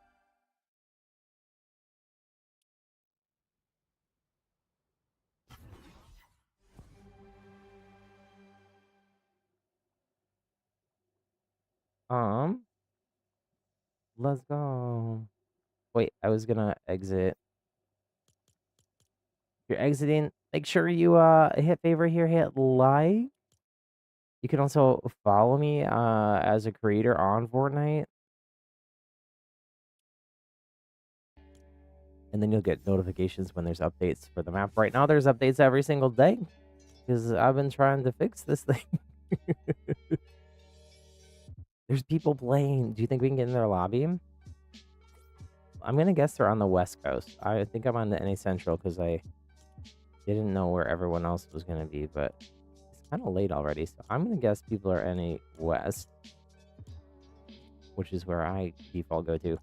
Let's go. Wait, I was gonna exit. If you're exiting, make sure you hit favorite here, hit like. You can also follow me as a creator on Fortnite. And then you'll get notifications when there's updates for the map. Right now there's updates every single day because I've been trying to fix this thing. There's people playing. Do you think we can get in their lobby? I'm gonna guess they're on the West Coast. I think I'm on the NA Central because I didn't know where everyone else was gonna be, but it's kind of late already. So I'm gonna guess people are NA West, which is where I default go to.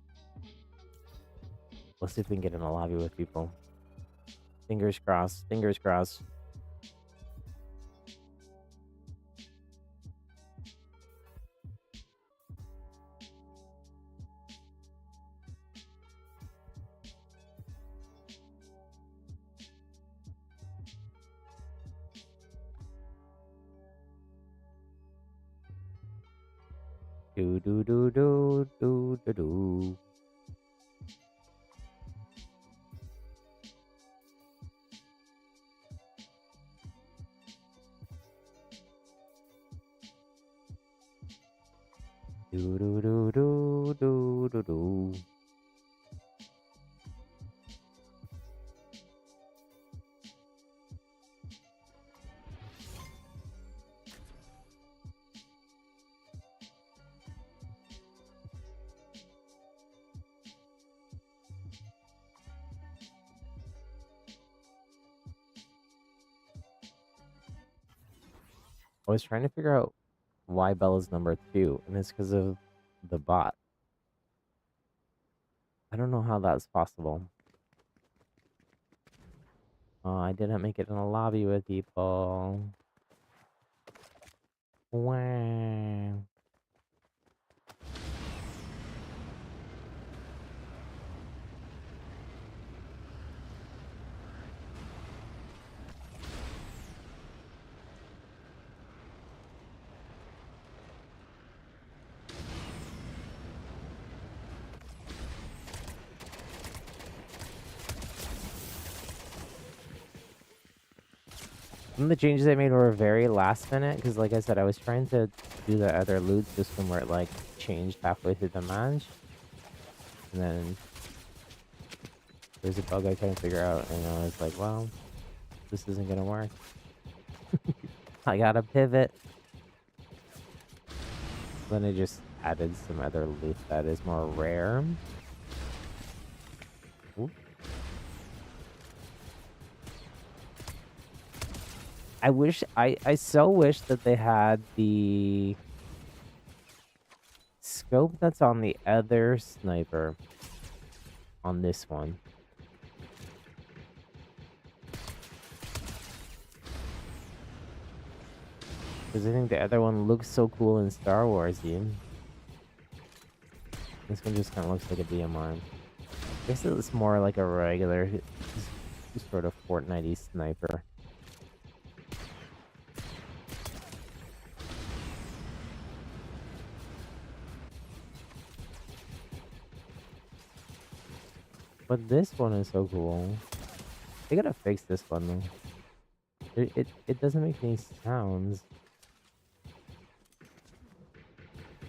Let's see if we can get in a lobby with people. Fingers crossed. Fingers crossed. Do do do do do do do. Do do do do do do do. I was trying to figure out why Bella's number 2, and it's because of the bot. I don't know how that's possible. I didn't make it in a lobby with people. Wow. Some of the changes they made were very last minute because, like I said, I was trying to do the other loot system where it like changed halfway through the match, and then there's a bug I couldn't figure out, and I was like, well, this isn't gonna work. I gotta pivot. Then I just added some other loot that is more rare. Ooh. I so wish that they had the scope that's on the other sniper on this one. Because I think the other one looks so cool in Star Wars, dude. This one just kind of looks like a DMR. I guess it's more like a regular sort of Fortnite-y sniper. But this one is so cool. They gotta fix this one though. It doesn't make any sounds.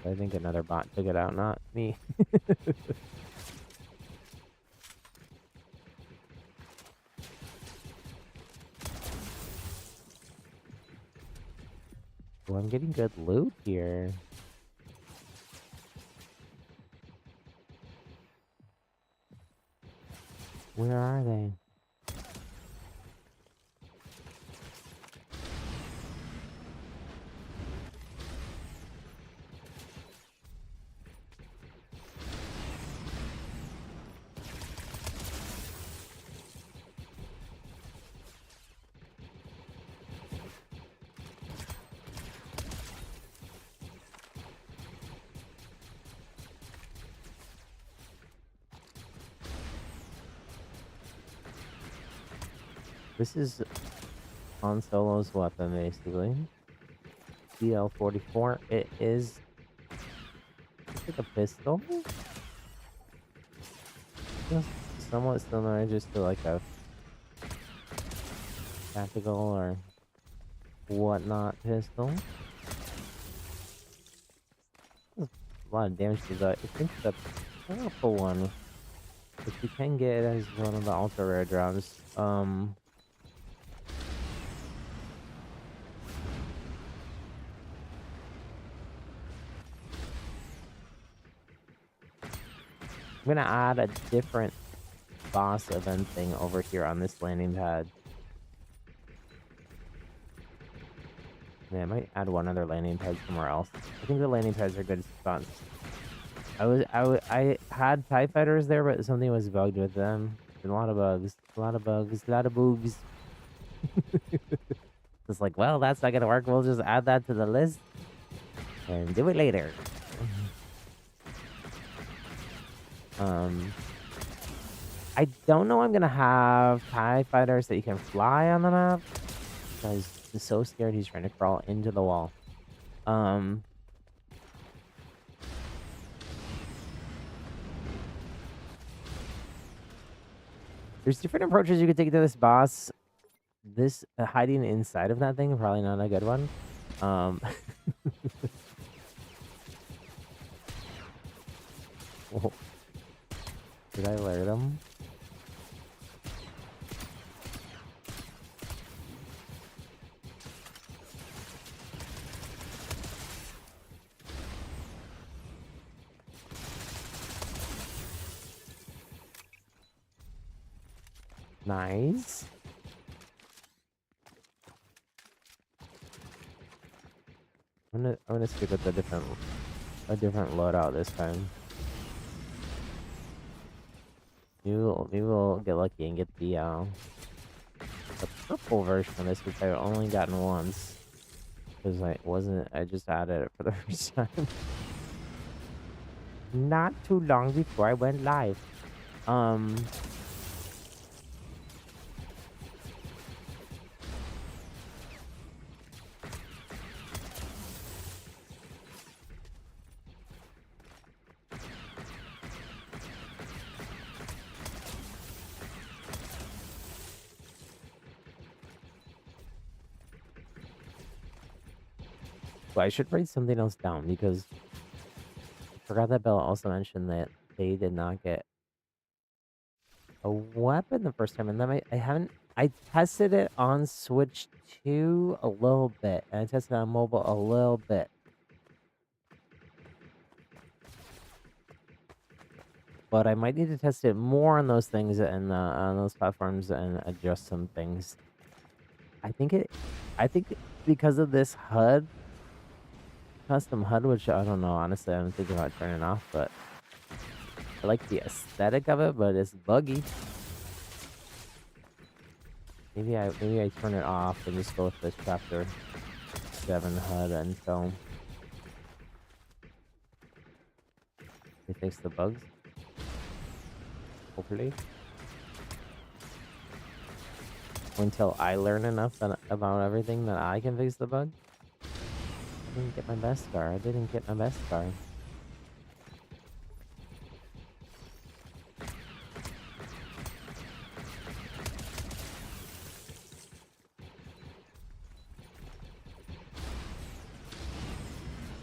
I think another bot took it out, not me. Well, I'm getting good loot here. Where are they? This is Han Solo's weapon, basically. DL-44. It is take a pistol. Feels somewhat similar just to like a tactical or whatnot pistol. Does a lot of damage to that. I think the purple one, which you can get as one of the ultra rare drops. I'm gonna add a different boss event thing over here on this landing pad. Yeah, I might add one other landing pad somewhere else. I think the landing pads are good spots. I had TIE fighters there, but something was bugged with them. A lot of bugs. A lot of bugs. A lot of boogs. It's like, well, that's not gonna work. We'll just add that to the list and do it later. I don't know I'm gonna have TIE fighters that you can fly on the map. Because he's so scared he's trying to crawl into the wall. There's different approaches you could take to this boss. This hiding inside of that thing, probably not a good one. Whoa. Did I alert him? Nice. I'm gonna stick with a different loadout this time. Maybe we'll get lucky and get the purple version of this, which I've only gotten once. Because I just added it for the first time. Not too long before I went live. But I should write something else down because I forgot that Bella also mentioned that they did not get a weapon the first time, and then I tested it on Switch 2 a little bit, and I tested it on mobile a little bit. But I might need to test it more on those things and on those platforms and adjust some things. I think because of this HUD, custom HUD, which I don't know, honestly, I'm thinking about turning off, but I like the aesthetic of it, but it's buggy. Maybe I turn it off and just go with this chapter 7 HUD until they fix the bugs. Hopefully. Until I learn enough about everything that I can fix the bug. I didn't get my Beskar. I didn't get my Beskar.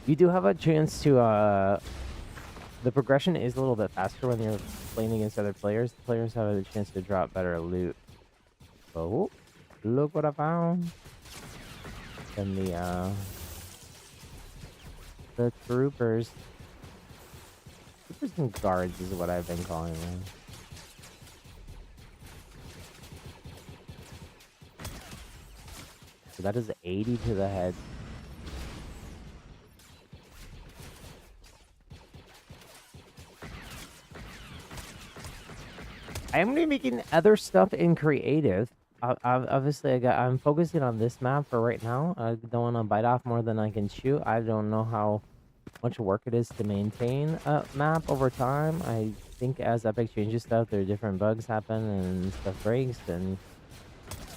You do have a chance to the progression is a little bit faster when you're playing against other players. Players have a chance to drop better loot. Oh, look what I found. And the troopers. Troopers and guards is what I've been calling them. So that is 80 to the head. I am gonna be making other stuff in creative. Obviously, I'm focusing on this map for right now. I don't want to bite off more than I can chew. I don't know how much work it is to maintain a map over time. I think as Epic changes stuff, there are different bugs happen and stuff breaks and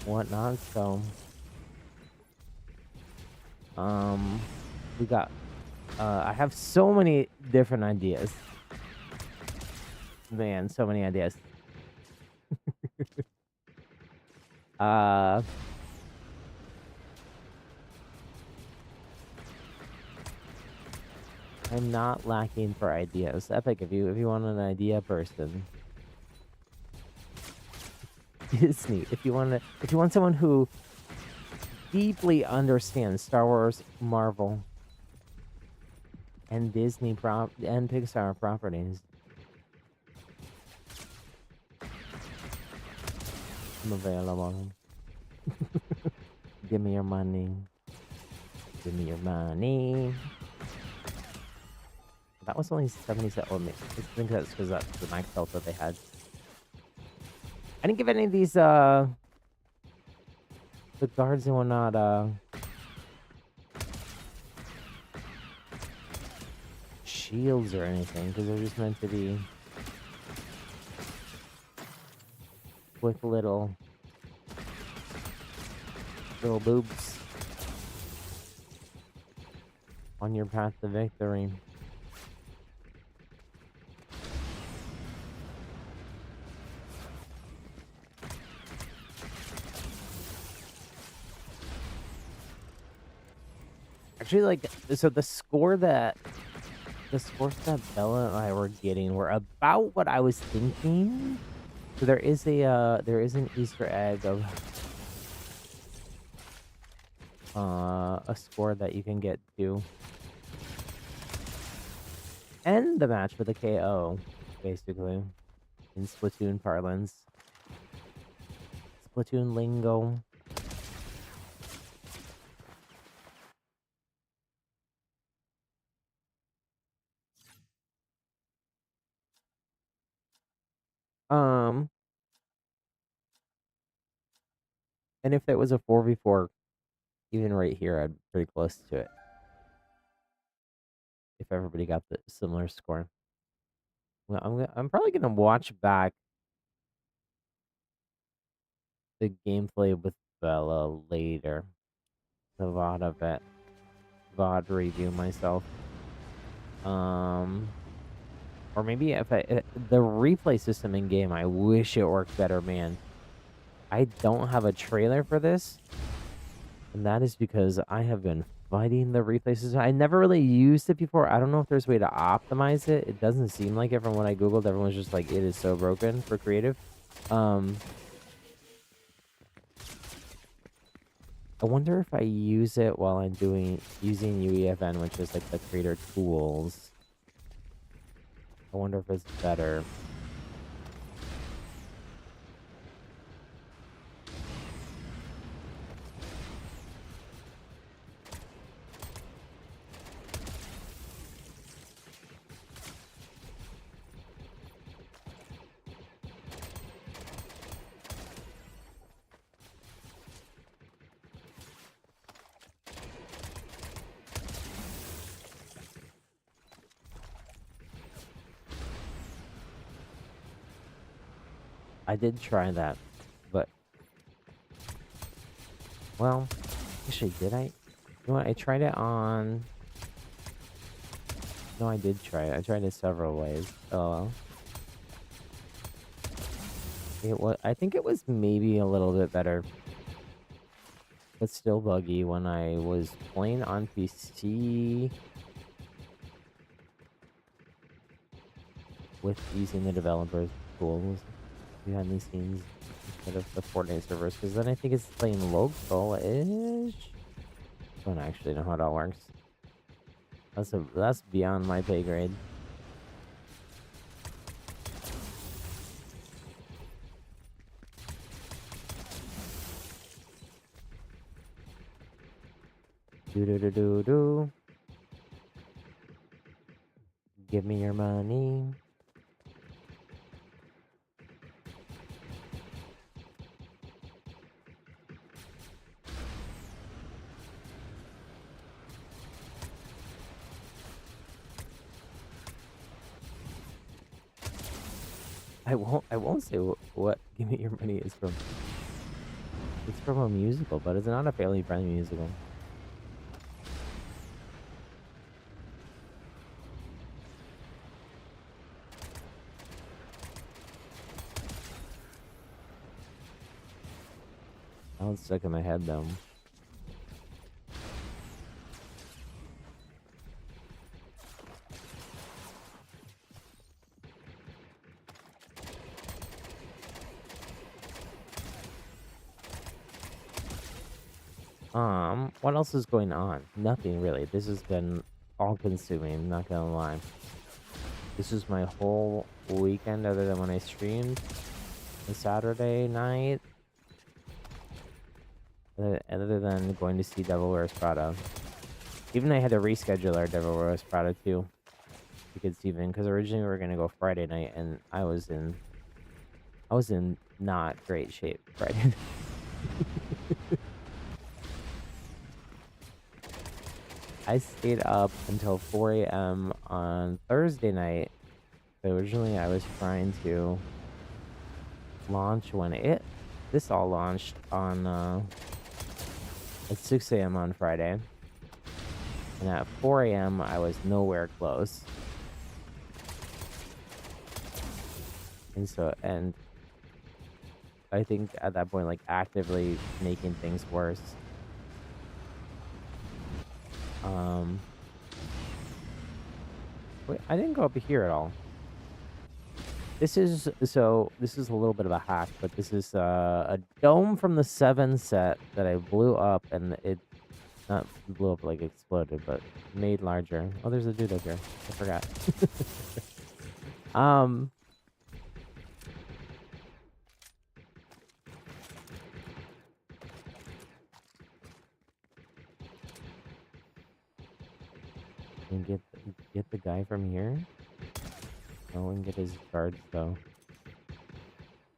whatnot. So, we got I have so many different ideas. Man, so many ideas. uh, I'm not lacking for ideas. Epic, if you want an idea person, Disney. If you want someone who deeply understands Star Wars, Marvel, and and Pixar properties, I'm available. Give me your money. Give me your money. That was only 77. Oh, I think that's because that's the max health that they had. I didn't give any of these the guards and whatnot shields or anything, because they're just meant to be quick little boobs on your path to victory. Actually, like, so the scores that Bella and I were getting were about what I was thinking. So there is an Easter egg of a score that you can get to end the match with a KO, basically, in Splatoon parlance. Splatoon lingo. Um, and if it was a 4v4, even right here, I'd be pretty close to it. If everybody got the similar score. Well, I'm probably gonna watch back the gameplay with Bella later. The VOD of it. VOD review myself. Or maybe if the replay system in game, I wish it worked better, man. I don't have a trailer for this, and that is because I have been fighting the replay system. I never really used it before. I don't know if there's a way to optimize it. It doesn't seem like it from what I googled. Everyone's just like, it is so broken for creative. I wonder if I use it while I'm using UEFN, which is like the creator tools. I wonder if it's better. I did try that, but well, actually, did I? You know what? I tried it on. No, I did try it. I tried it several ways. Oh well. It was. I think it was maybe a little bit better, but still buggy when I was playing on PC with using the developers' tools behind the scenes instead of the Fortnite servers, because then I think it's playing local-ish. I don't actually know how that works. That's beyond my pay grade. Do do do do do. Give me your money. I won't say what Give Me Your Money is from. It's from a musical, but it's not a family friendly musical. Now it's stuck in my head though. What else is going on? Nothing really. This has been all-consuming, not gonna lie. This is my whole weekend other than when I streamed on Saturday night. Other than going to see Devil Wears Prada. Even I had to reschedule our Devil Wears Prada too. Because Steven, because originally we were gonna go Friday night and I was in not great shape Friday night. I stayed up until 4 a.m. on Thursday night. But originally I was trying to launch when this all launched on at 6 a.m. on Friday. And at 4 a.m. I was nowhere close. And I think at that point, like, actively making things worse. Wait, I didn't go up here at all. This is a little bit of a hack, but this is a dome from the 7 set that I blew up, and it not blew up like exploded, but made larger. Oh, there's a dude up here. I forgot. And get the guy from here. No, and get his cards though.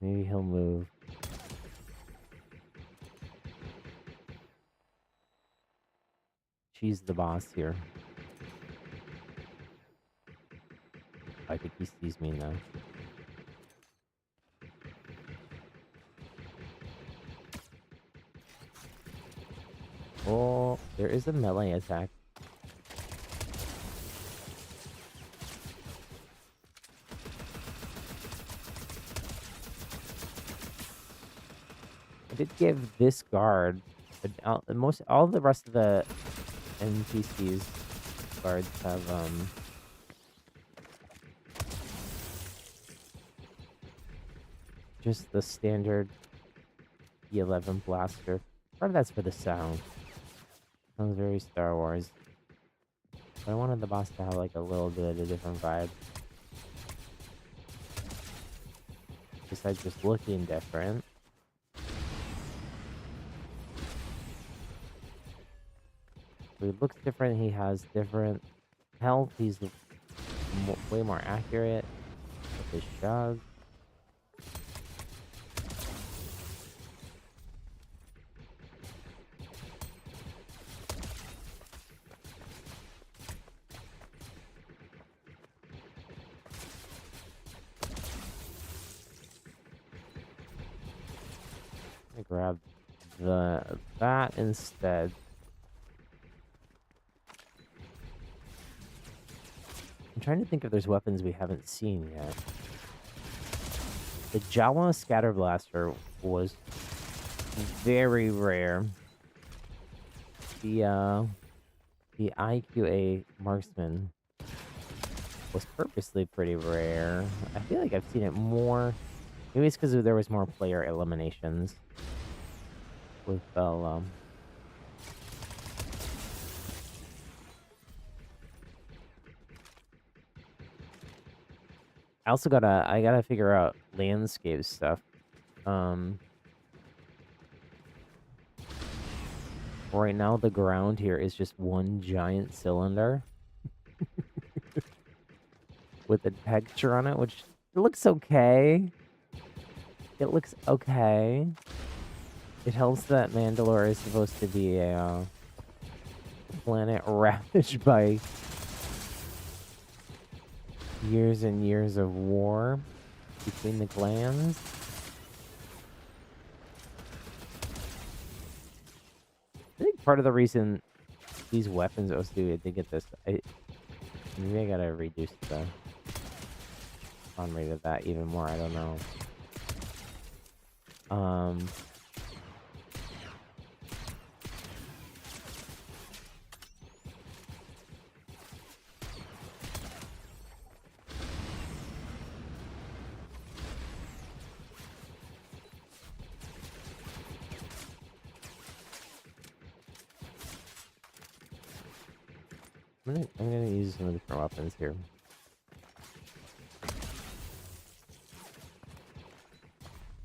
Maybe he'll move. She's the boss here. I think he sees me now. Oh, there is a melee attack. I did give this guard, all the rest of the NPCs guards have just the standard E11 blaster. Part of that's for the sound. Sounds very Star Wars. But I wanted the boss to have like a little bit of a different vibe. Besides just looking different. So he looks different, he has different health, he's way more accurate with his shove. I grab that instead. I'm trying to think if there's weapons we haven't seen yet. The Jawa Scatter Blaster was very rare. The IQA Marksman was purposely pretty rare. I feel like I've seen it more. Maybe it's because there was more player eliminations with Bell. I also gotta figure out landscape stuff. Right now the ground here is just one giant cylinder with a texture on it, which looks okay. It looks okay. It helps that Mandalore is supposed to be a planet ravaged by years and years of war between the clans. I think part of the reason these weapons I did get this. Maybe I gotta reduce the on rate of that even more. I don't know. I'm gonna use some different weapons here.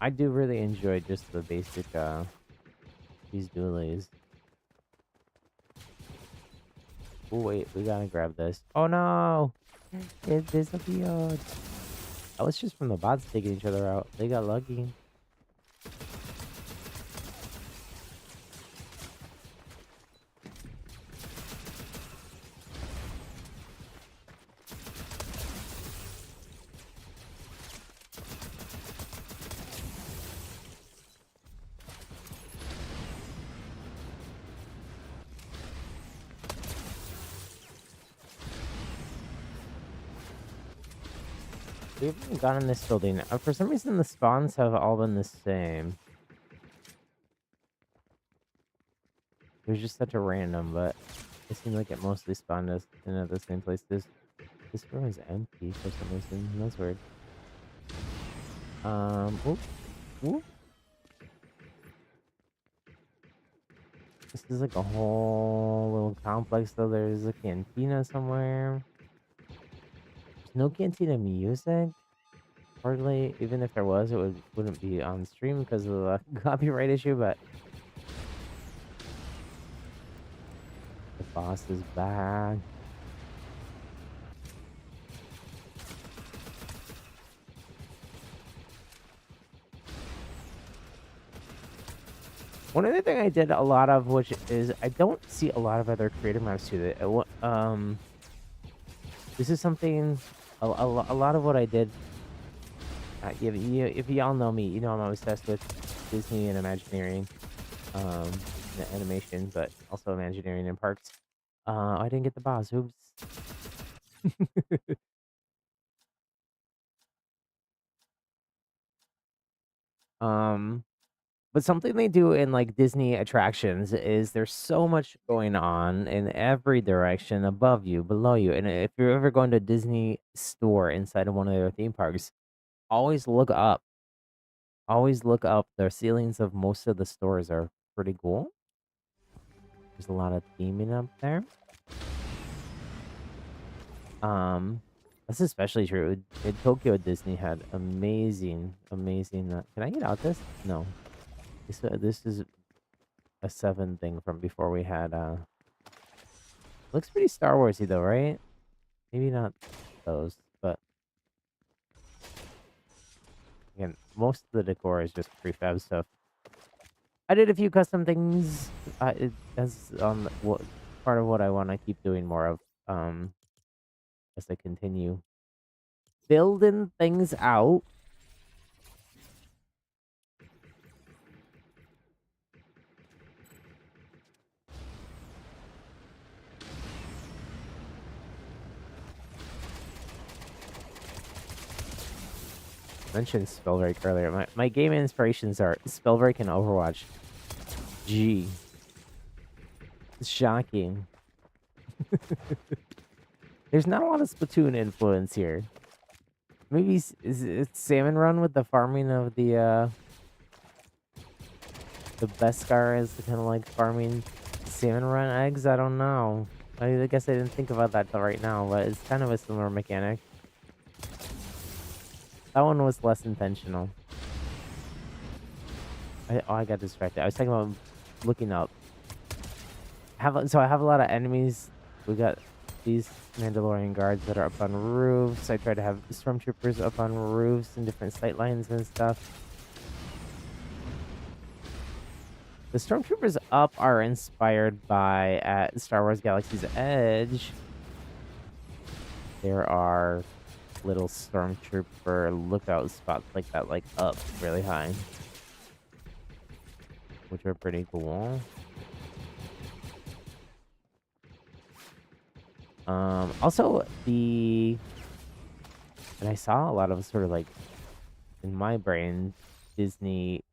I do really enjoy just the basic these dualies. Oh wait, we gotta grab this. Oh no! It disappeared. That was just from the bots taking each other out. They got lucky. We haven't gotten this building. For some reason, the spawns have all been the same. It was just such a random, but it seemed like it mostly spawned us in at the same place. This room is empty for some reason. That's weird. Oop, oop. This is like a whole little complex, though. There's a cantina somewhere. There's no cantina music. Hardly, even if there was, wouldn't be on stream because of the copyright issue, but the boss is back. One other thing I did a lot of, which is I don't see a lot of other creator maps to that. This is something a lot of what I did. If y'all know me, you know I'm obsessed with Disney and Imagineering, the animation, but also Imagineering and parks. I didn't get the boss. Oops. um, but something they do in like Disney attractions is there's so much going on in every direction, above you, below you, and if you're ever going to a Disney store inside of one of their theme parks, always look up. Always look up. The ceilings of most of the stores are pretty cool. There's a lot of theming up there. That's especially true. In Tokyo Disney had amazing. Can I get out this? No. This is a 7 thing from before we had. Looks pretty Star Warsy though, right? Maybe not those, but again, most of the decor is just prefab stuff. I did a few custom things. That's what part of what I want to keep doing more of. As I continue building things out. Mentioned Spellbreak earlier. My game inspirations are Spellbreak and Overwatch. Gee. It's shocking. There's not a lot of Splatoon influence here. Maybe it's Salmon Run with the farming of the Beskar is kind of like farming Salmon Run eggs. I don't know. I guess I didn't think about that till right now, but it's kind of a similar mechanic. That one was less intentional. I got distracted. I was talking about looking up. So I have a lot of enemies. We got these Mandalorian guards that are up on roofs. I try to have stormtroopers up on roofs and different sight lines and stuff. The stormtroopers up are inspired by at Star Wars Galaxy's Edge. There are little stormtrooper lookout spots like that, like up really high, which are pretty cool. Also and I saw a lot of sort of like in my brain Disney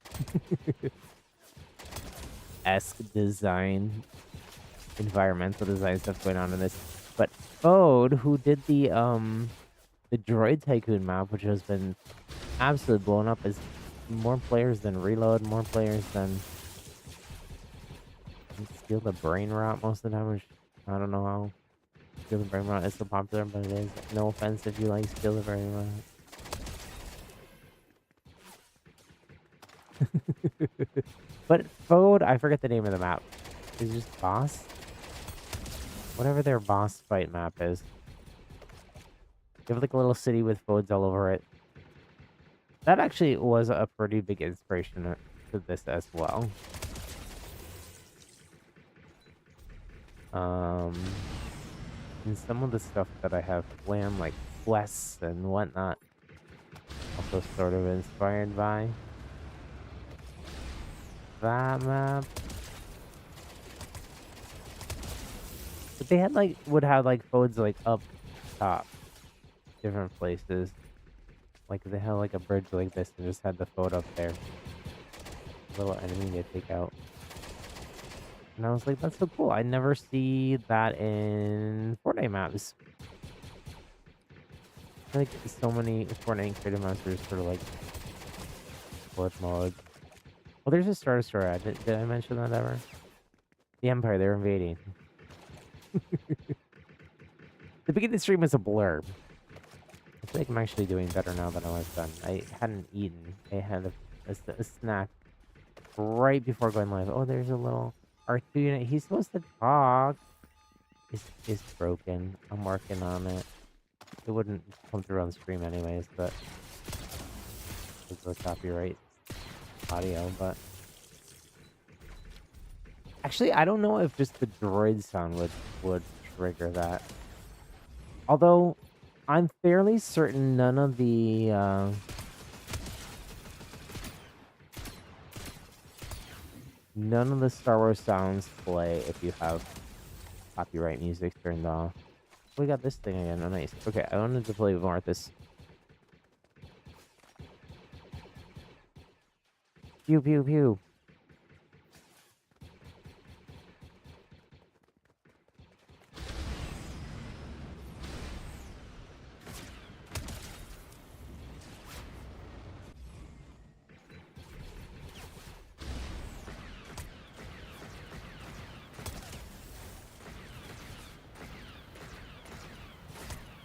esque design, environmental design stuff going on in this, but Ode, who did the Droid Tycoon map, which has been absolutely blown up, is more players than Reload, more players than Steal the Brain Rot most of the time, which I don't know how Steal the Brain Rot is so popular, but it is. No offense if you like Steal the Brain Rot. But Fode, I forget the name of the map. Is it just boss? Whatever their boss fight map is. You have like a little city with Fodes all over it. That actually was a pretty big inspiration to this as well. And some of the stuff that I have planned, like quests and whatnot, also sort of inspired by that map. But they had like would have like Fodes like up top, different places. Like they had like a bridge like this and just had the Fode up there. Little enemy to take out. And I was like, that's so cool. I never see that in Fortnite maps. I feel like so many Fortnite creative maps are sort of like sport mode. Oh, there's a Star Destroyer. Did I mention that ever? The Empire, they're invading. The beginning of the stream was a blur. I feel like I'm actually doing better now than I was then. I hadn't eaten. I had a snack right before going live. Oh, there's a little R2 unit. He's supposed to talk. It's broken. I'm working on it. It wouldn't come through on stream anyways, but it's a copyright audio, but actually I don't know if just the droid sound would trigger that. Although I'm fairly certain none of the Star Wars sounds play if you have copyright music turned off. We got this thing again. Oh, nice. Okay, I wanted to play more at this. Pew, pew, pew.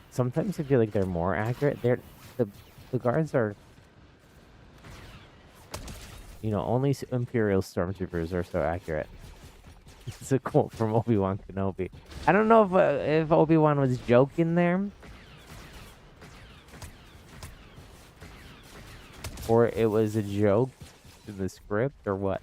Sometimes I feel like they're more accurate. The guards are, you know, only Imperial stormtroopers are so accurate. It's a quote from Obi-Wan Kenobi. I don't know if Obi-Wan was joking there, or it was a joke in the script, or what.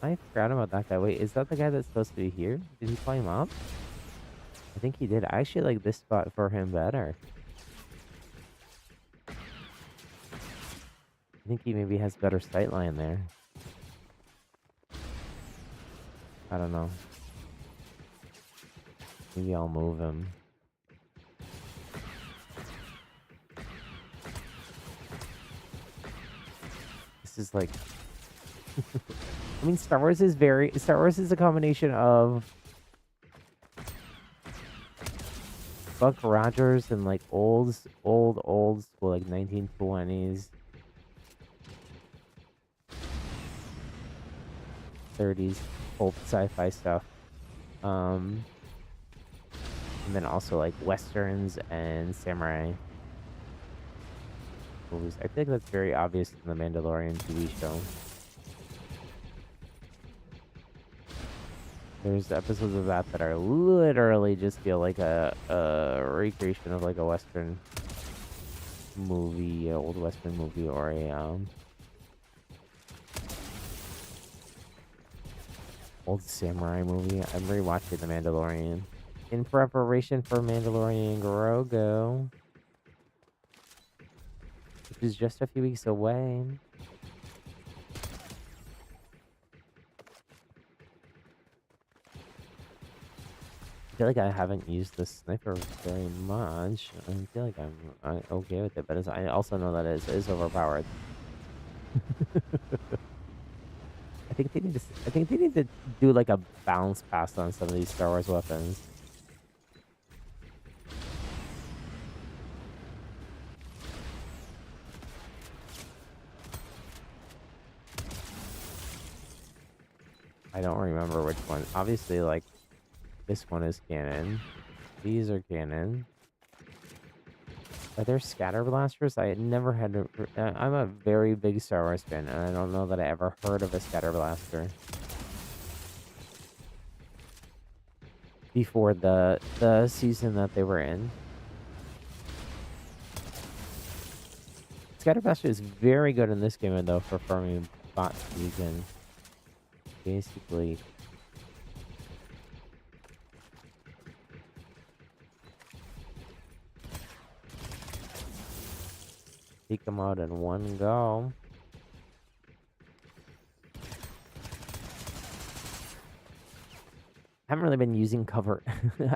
I forgot about that guy. Wait, is that the guy that's supposed to be here? Did he climb up? I think he did. I actually like this spot for him better. I think he maybe has better sightline there. I don't know. Maybe I'll move him. This is like... I mean, Star Wars is a combination of Buck Rogers and like old school, like 1920s, 30s old sci-fi stuff. And then also like westerns and samurai movies. I think that's very obvious in the Mandalorian TV show. There's episodes of that are literally just feel like a recreation of like a western movie, old western movie, or a old samurai movie. I'm rewatching The Mandalorian in preparation for Mandalorian Grogu, which is just a few weeks away. I feel like I haven't used the sniper very much. I feel like I'm okay with it, but I also know that it is overpowered. I think they need to do like a bounce pass on some of these Star Wars weapons. I don't remember which one. Obviously, like, this one is canon. These are canon. Are there scatter blasters? I had never had to. I'm a very big Star Wars fan, and I don't know that I ever heard of a scatter blaster before the season that they were in. Scatter blaster is very good in this game, though, for farming bot season. Basically, take them out in one go. Haven't really been using cover.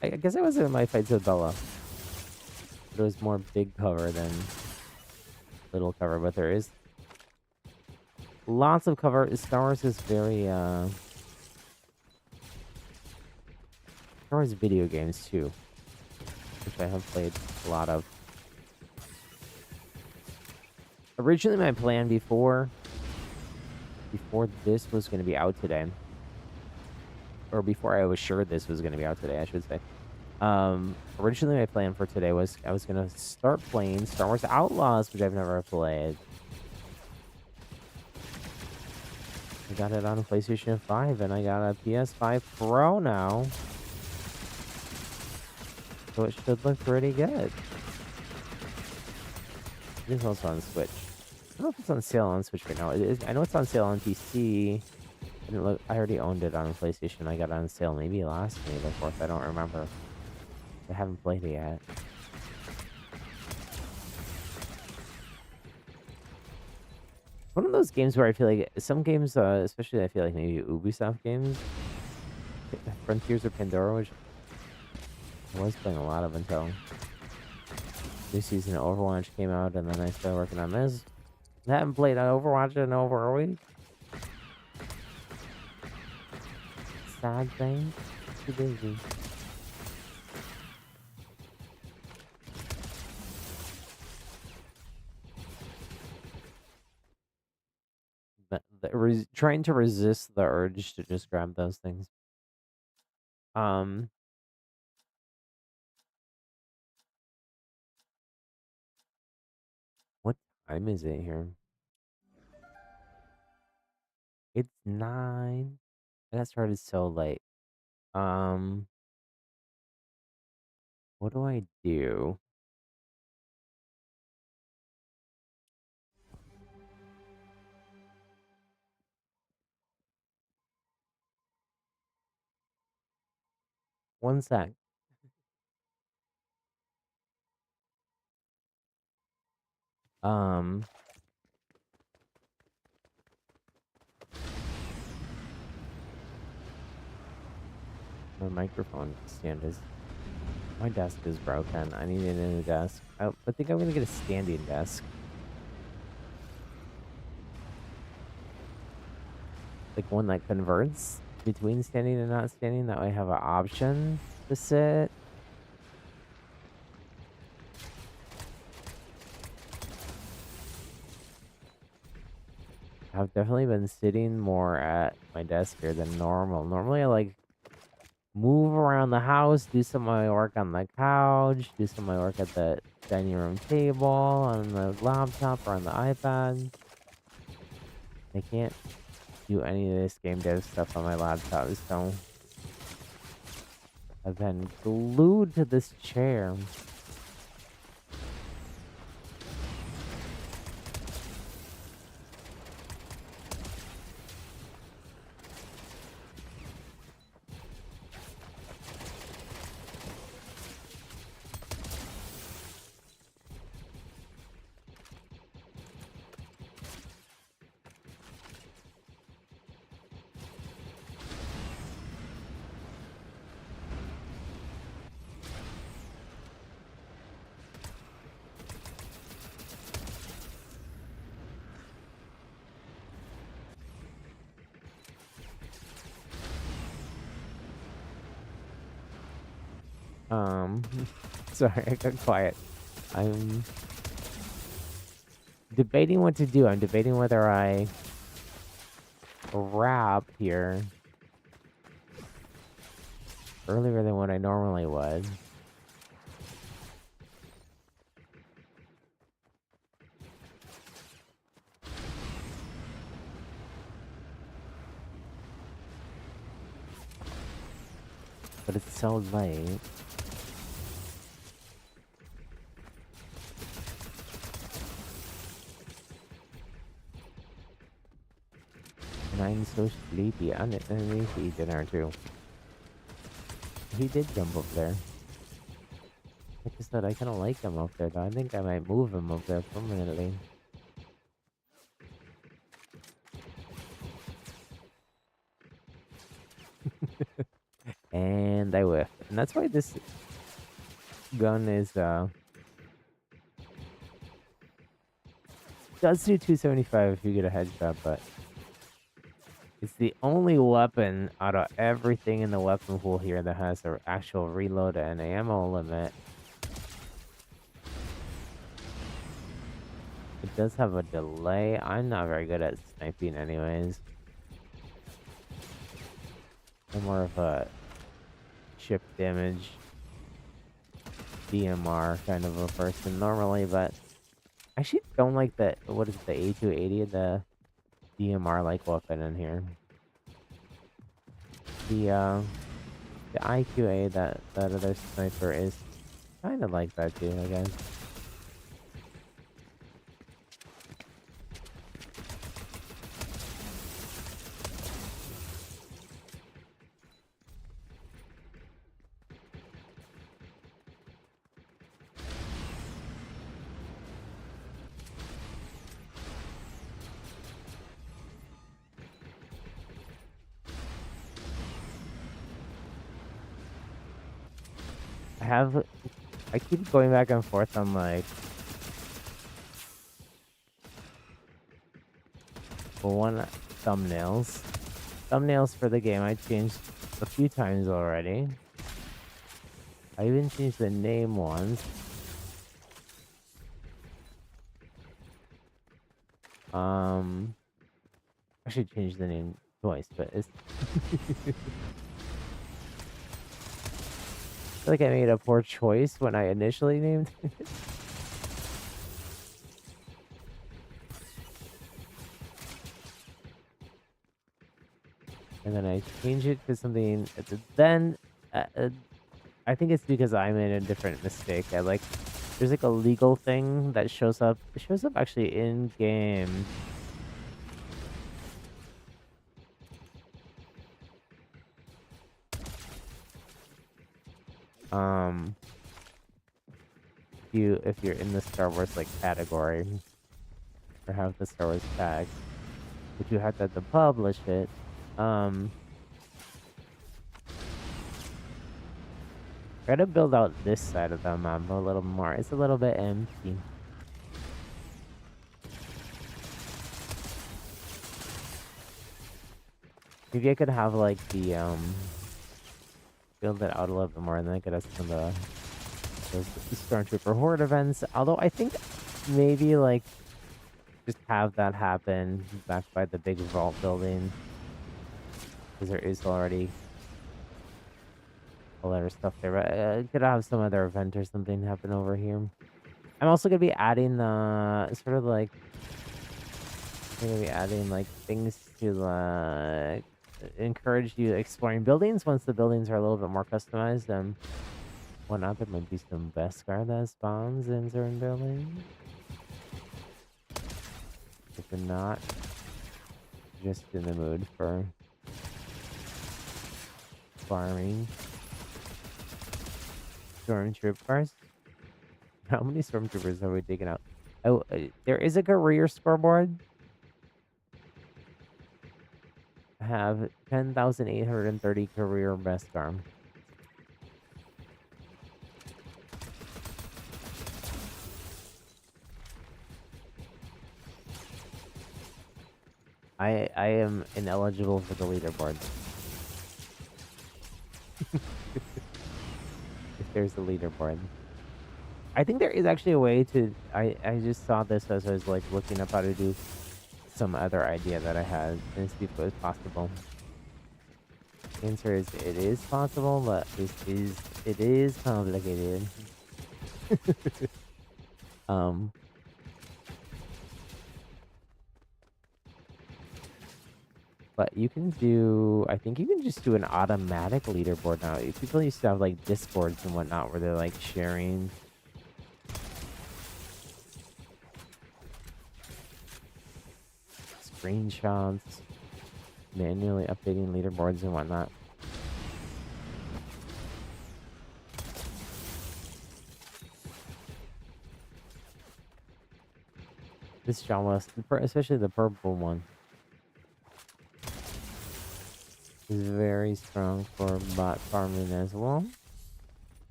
I guess I was in my fights with Bella. It was more big cover than little cover, but there is lots of cover. Star Wars is very Star Wars video games too, which I have played a lot of. Originally, my plan before this was going to be out today, or before I was sure this was going to be out today, I should say. Originally my plan for today was I was gonna start playing Star Wars Outlaws, which I've never played. I got it on a PlayStation 5, and I got a PS5 Pro now. So it should look pretty good. It is also on Switch. I don't know if it's on sale on Switch right now. I know it's on sale on PC. I already owned it on PlayStation. I got it on sale maybe last May the 4th. I don't remember. I haven't played it yet. One of those games where I feel like some games, especially I feel like maybe Ubisoft games, Frontiers or Pandora, which I was playing a lot of until new season of Overwatch came out, and then I started working on this. I haven't played Overwatch in over a week. Sad thing. Too busy. Trying to resist the urge to just grab those things. What time is it here? It's 9. I got started so late. What do I do? One sec. My microphone stand is. My desk is broken. I need a new desk. I think I'm gonna get a standing desk. Like one that converts between standing and not standing. That way I have an option to sit. I've definitely been sitting more at my desk here than normal. Normally I like move around the house, do some of my work on the couch, do some of my work at the dining room table, on the laptop, or on the iPad. I can't do any of this game dev stuff on my laptop, so I've been glued to this chair. Sorry, I got quiet. I'm debating what to do. I'm debating whether I wrap here earlier than what I normally would. But it's so late. And I'm so sleepy. I need to eat dinner too. He did jump up there. Like I said, I kind of like him up there though. I think I might move him up there permanently. And I whiffed. And that's why this gun is does do 275 if you get a headshot, but it's the only weapon out of everything in the weapon pool here that has an actual reload and ammo limit. It does have a delay. I'm not very good at sniping anyways. I'm more of a chip damage DMR kind of a person normally, but I actually don't like the, what is it, the A280, the DMR like weapon in here. The IQA, that other sniper is kind of like that too, I guess. I keep going back and forth on like one thumbnails for the game. I changed a few times already. I even changed the name once. I should change the name twice, but it's I feel like I made a poor choice when I initially named it. And then I changed it to something. Then I think it's because I made a different mistake. There's like a legal thing that shows up. It shows up actually in game. If you're in the Star Wars like category or have the Star Wars tag, but you have to publish it. Try to build out this side of the map a little more. It's a little bit empty. Maybe I could have like the build it out a little bit more, and then I could have some of those Stormtrooper Horde events. Although I think maybe like just have that happen back by the big vault building, because there is already a lot of stuff there. But could have some other event or something happen over here. I'm also gonna be adding sort of like things to like encourage you exploring buildings once the buildings are a little bit more customized and whatnot. There might be some Beskar that spawns in certain buildings. If you're not just in the mood for farming stormtroopers. How many stormtroopers have we taken out? Oh, there is a career scoreboard. I have 10,830 career Beskar. I am ineligible for the leaderboard. If there's a leaderboard. I think there is actually a way to... I just saw this as I was like looking up how to do some other idea that I had and see if it was possible. Answer is it is possible, but it is complicated. um, but you can do. I think you can just do an automatic leaderboard now. People used to have like Discords and whatnot where they're like sharing screenshots, manually updating leaderboards and whatnot. This genre, especially the purple one, is very strong for bot farming as well.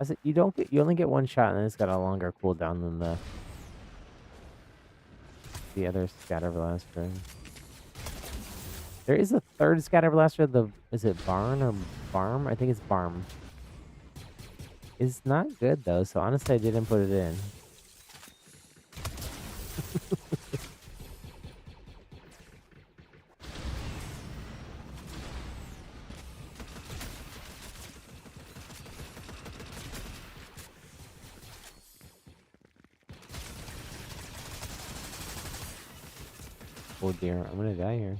I said you only get one shot, and it's got a longer cooldown than the other scatter blaster. There is a third scatter blaster. Is it Barn or Barm? I think it's Barm. It's not good though, so honestly, I didn't put it in. Oh dear, I'm gonna die here.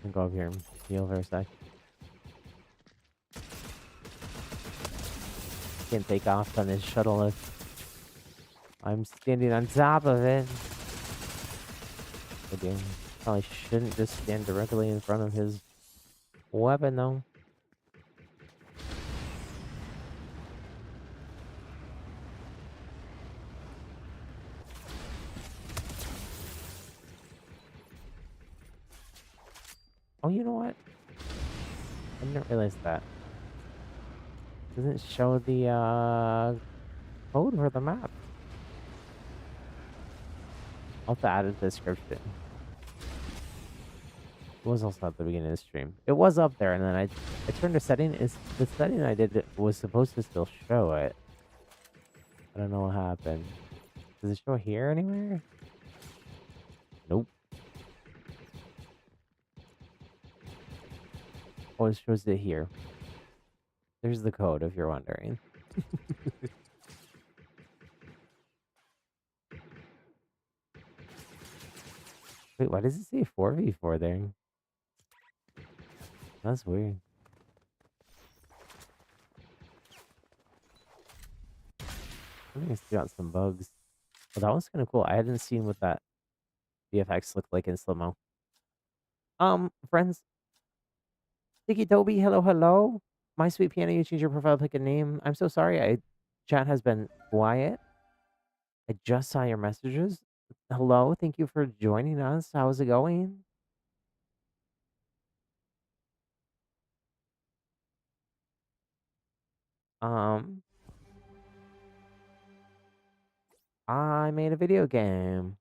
I'm gonna go up here and heal for a sec. Can't take off on his shuttle lift. I'm standing on top of it. Oh dear. Probably shouldn't just stand directly in front of his weapon though. Oh, you know what? I didn't realize that. Doesn't show the code for the map. I'll have to add it to the description. It was also at the beginning of the stream. It was up there, and then I turned a setting. The setting I did was supposed to still show it. I don't know what happened. Does it show here anywhere? Nope. Oh, it shows it here. There's the code if you're wondering. Wait, why does it say 4v4 there? That's weird. I think it's got some bugs. Well, that one's kind of cool. I hadn't seen what that VFX looked like in slow-mo. Friends. Tiki Toby, hello, hello. My sweet piano, you change your profile pic and name. I'm so sorry. Chat has been quiet. I just saw your messages. Hello, thank you for joining us. How's it going? Um, I made a video game.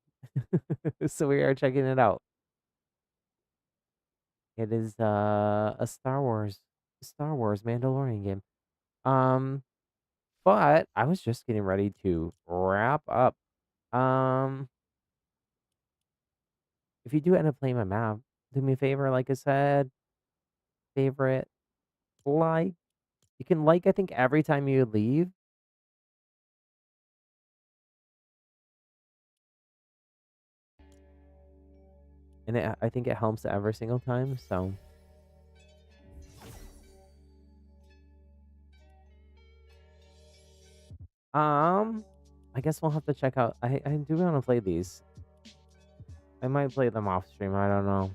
So we are checking it out. It is a Star Wars Mandalorian game. But I was just getting ready to wrap up. Um, if you do end up playing my map, do me a favor, like I said, favorite, like. You can like, I think, every time you leave. And I think it helps every single time, so. I guess we'll have to check out. I do want to play these. I might play them off stream. I don't know.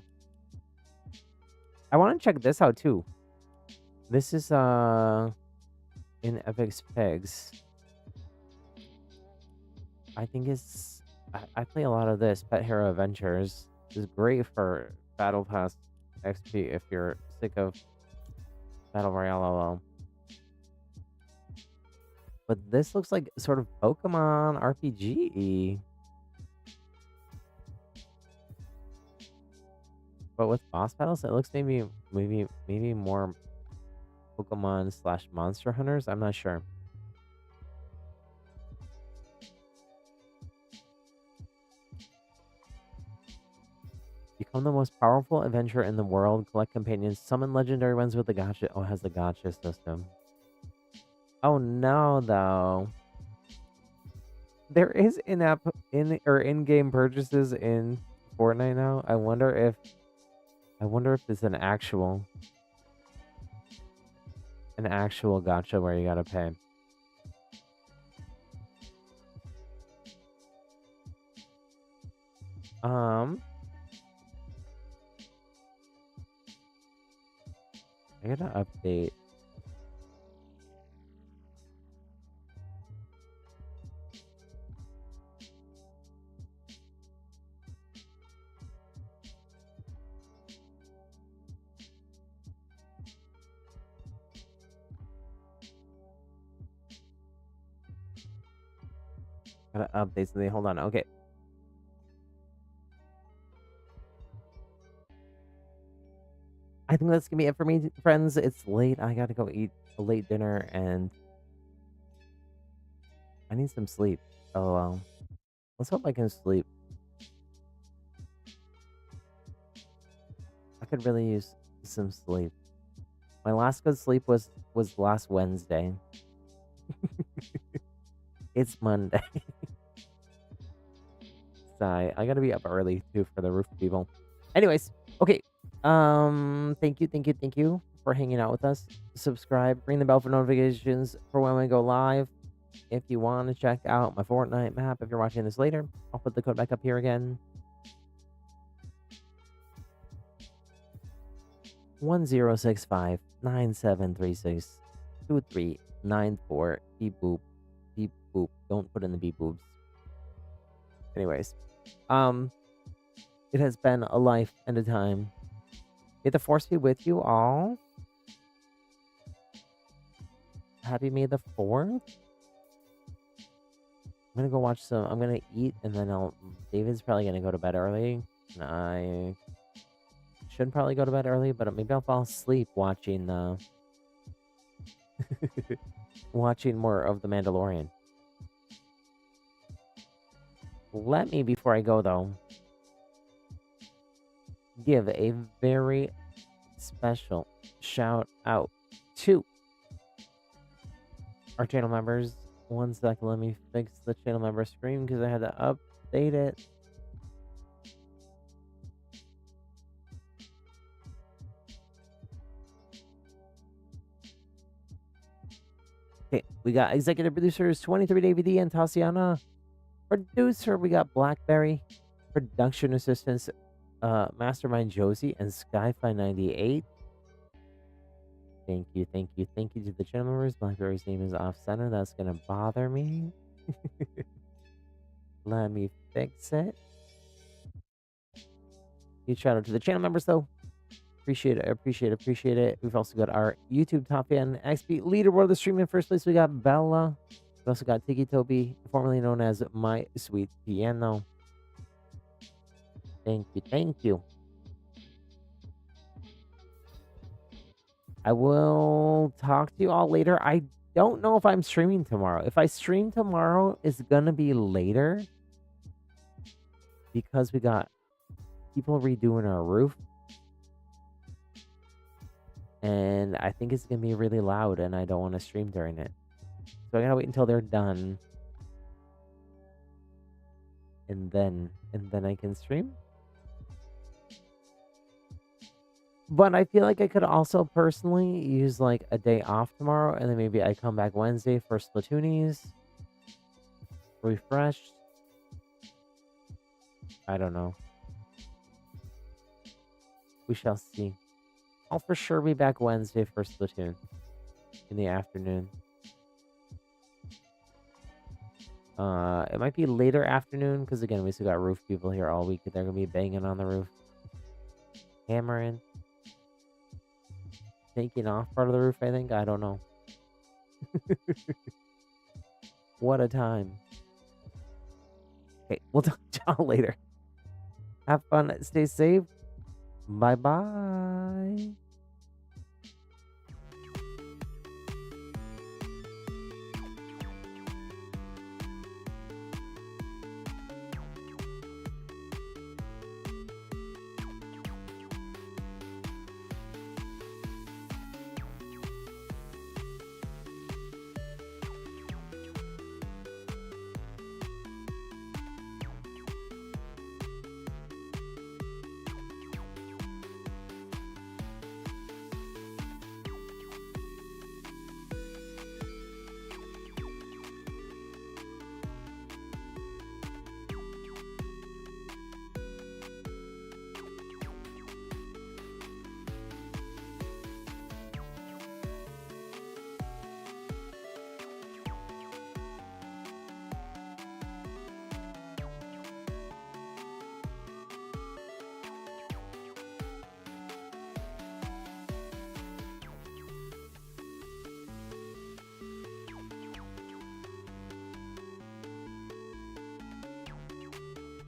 I want to check this out too. This is in Epic's Pigs. I think it's I play a lot of this. Pet Hero Adventures is great for Battle Pass XP if you're sick of Battle Royale LOL. But this looks like sort of Pokemon RPG. But with boss battles, it looks maybe more Pokemon / Monster Hunters. I'm not sure. Become the most powerful adventurer in the world. Collect companions. Summon legendary ones with the gacha. Oh, it has the gacha system. Oh no, though. There is in-app in-game purchases in Fortnite now. I wonder if it's an actual gacha where you gotta pay. I gotta update. Gotta update something. Hold on. Okay. I think that's gonna be it for me, friends. It's late. I gotta go eat a late dinner, and I need some sleep. Oh well. Let's hope I can sleep. I could really use some sleep. My last good sleep was last Wednesday. It's Monday. Sigh. I gotta be up early too for the roof people. Anyways, okay. Thank you for hanging out with us. Subscribe, ring the bell for notifications for when we go live. If you want to check out my Fortnite map, if you're watching this later, I'll put the code back up here again. 1065-9736-2394. Beep boop. Beep boop. Don't put in the beep boops. Anyways, it has been a life and a time. May the force be with you all. Happy May the 4th. I'm gonna go watch some. I'm gonna eat, and then David's probably gonna go to bed early, and I should probably go to bed early, but maybe I'll fall asleep watching watching more of the Mandalorian. Let me, before I go though, give a very special shout out to our channel members. One sec, let me fix the channel member screen because I had to update it. Okay, we got executive producers 23 DVD and Tatiana. Producer, we got Blackberry. Production assistants, Mastermind Josie and Skyfi98. Thank you to the channel members. Blackberry's name is off center. That's gonna bother me. Let me fix it. Huge shout out to the channel members though. Appreciate it. We've also got our YouTube top fan XP leaderboard of the stream. In first place, we got Bella. We also got Tiki Toby, formerly known as My Sweet Piano. Thank you. I will talk to you all later. I don't know if I'm streaming tomorrow. If I stream tomorrow, it's gonna be later because we got people redoing our roof. And I think it's gonna be really loud, and I don't want to stream during it. So I gotta wait until they're done. And then I can stream. But I feel like I could also personally use like a day off tomorrow, and then maybe I come back Wednesday for Splatoonies. Refreshed. I don't know. We shall see. I'll for sure be back Wednesday for Splatoon in the afternoon. It might be later afternoon because again we still got roof people here all week. They're gonna be banging on the roof, hammering, taking off part of the roof. I think, I don't know. What a time. Okay, we'll talk to y'all later. Have fun. Stay safe. Bye bye.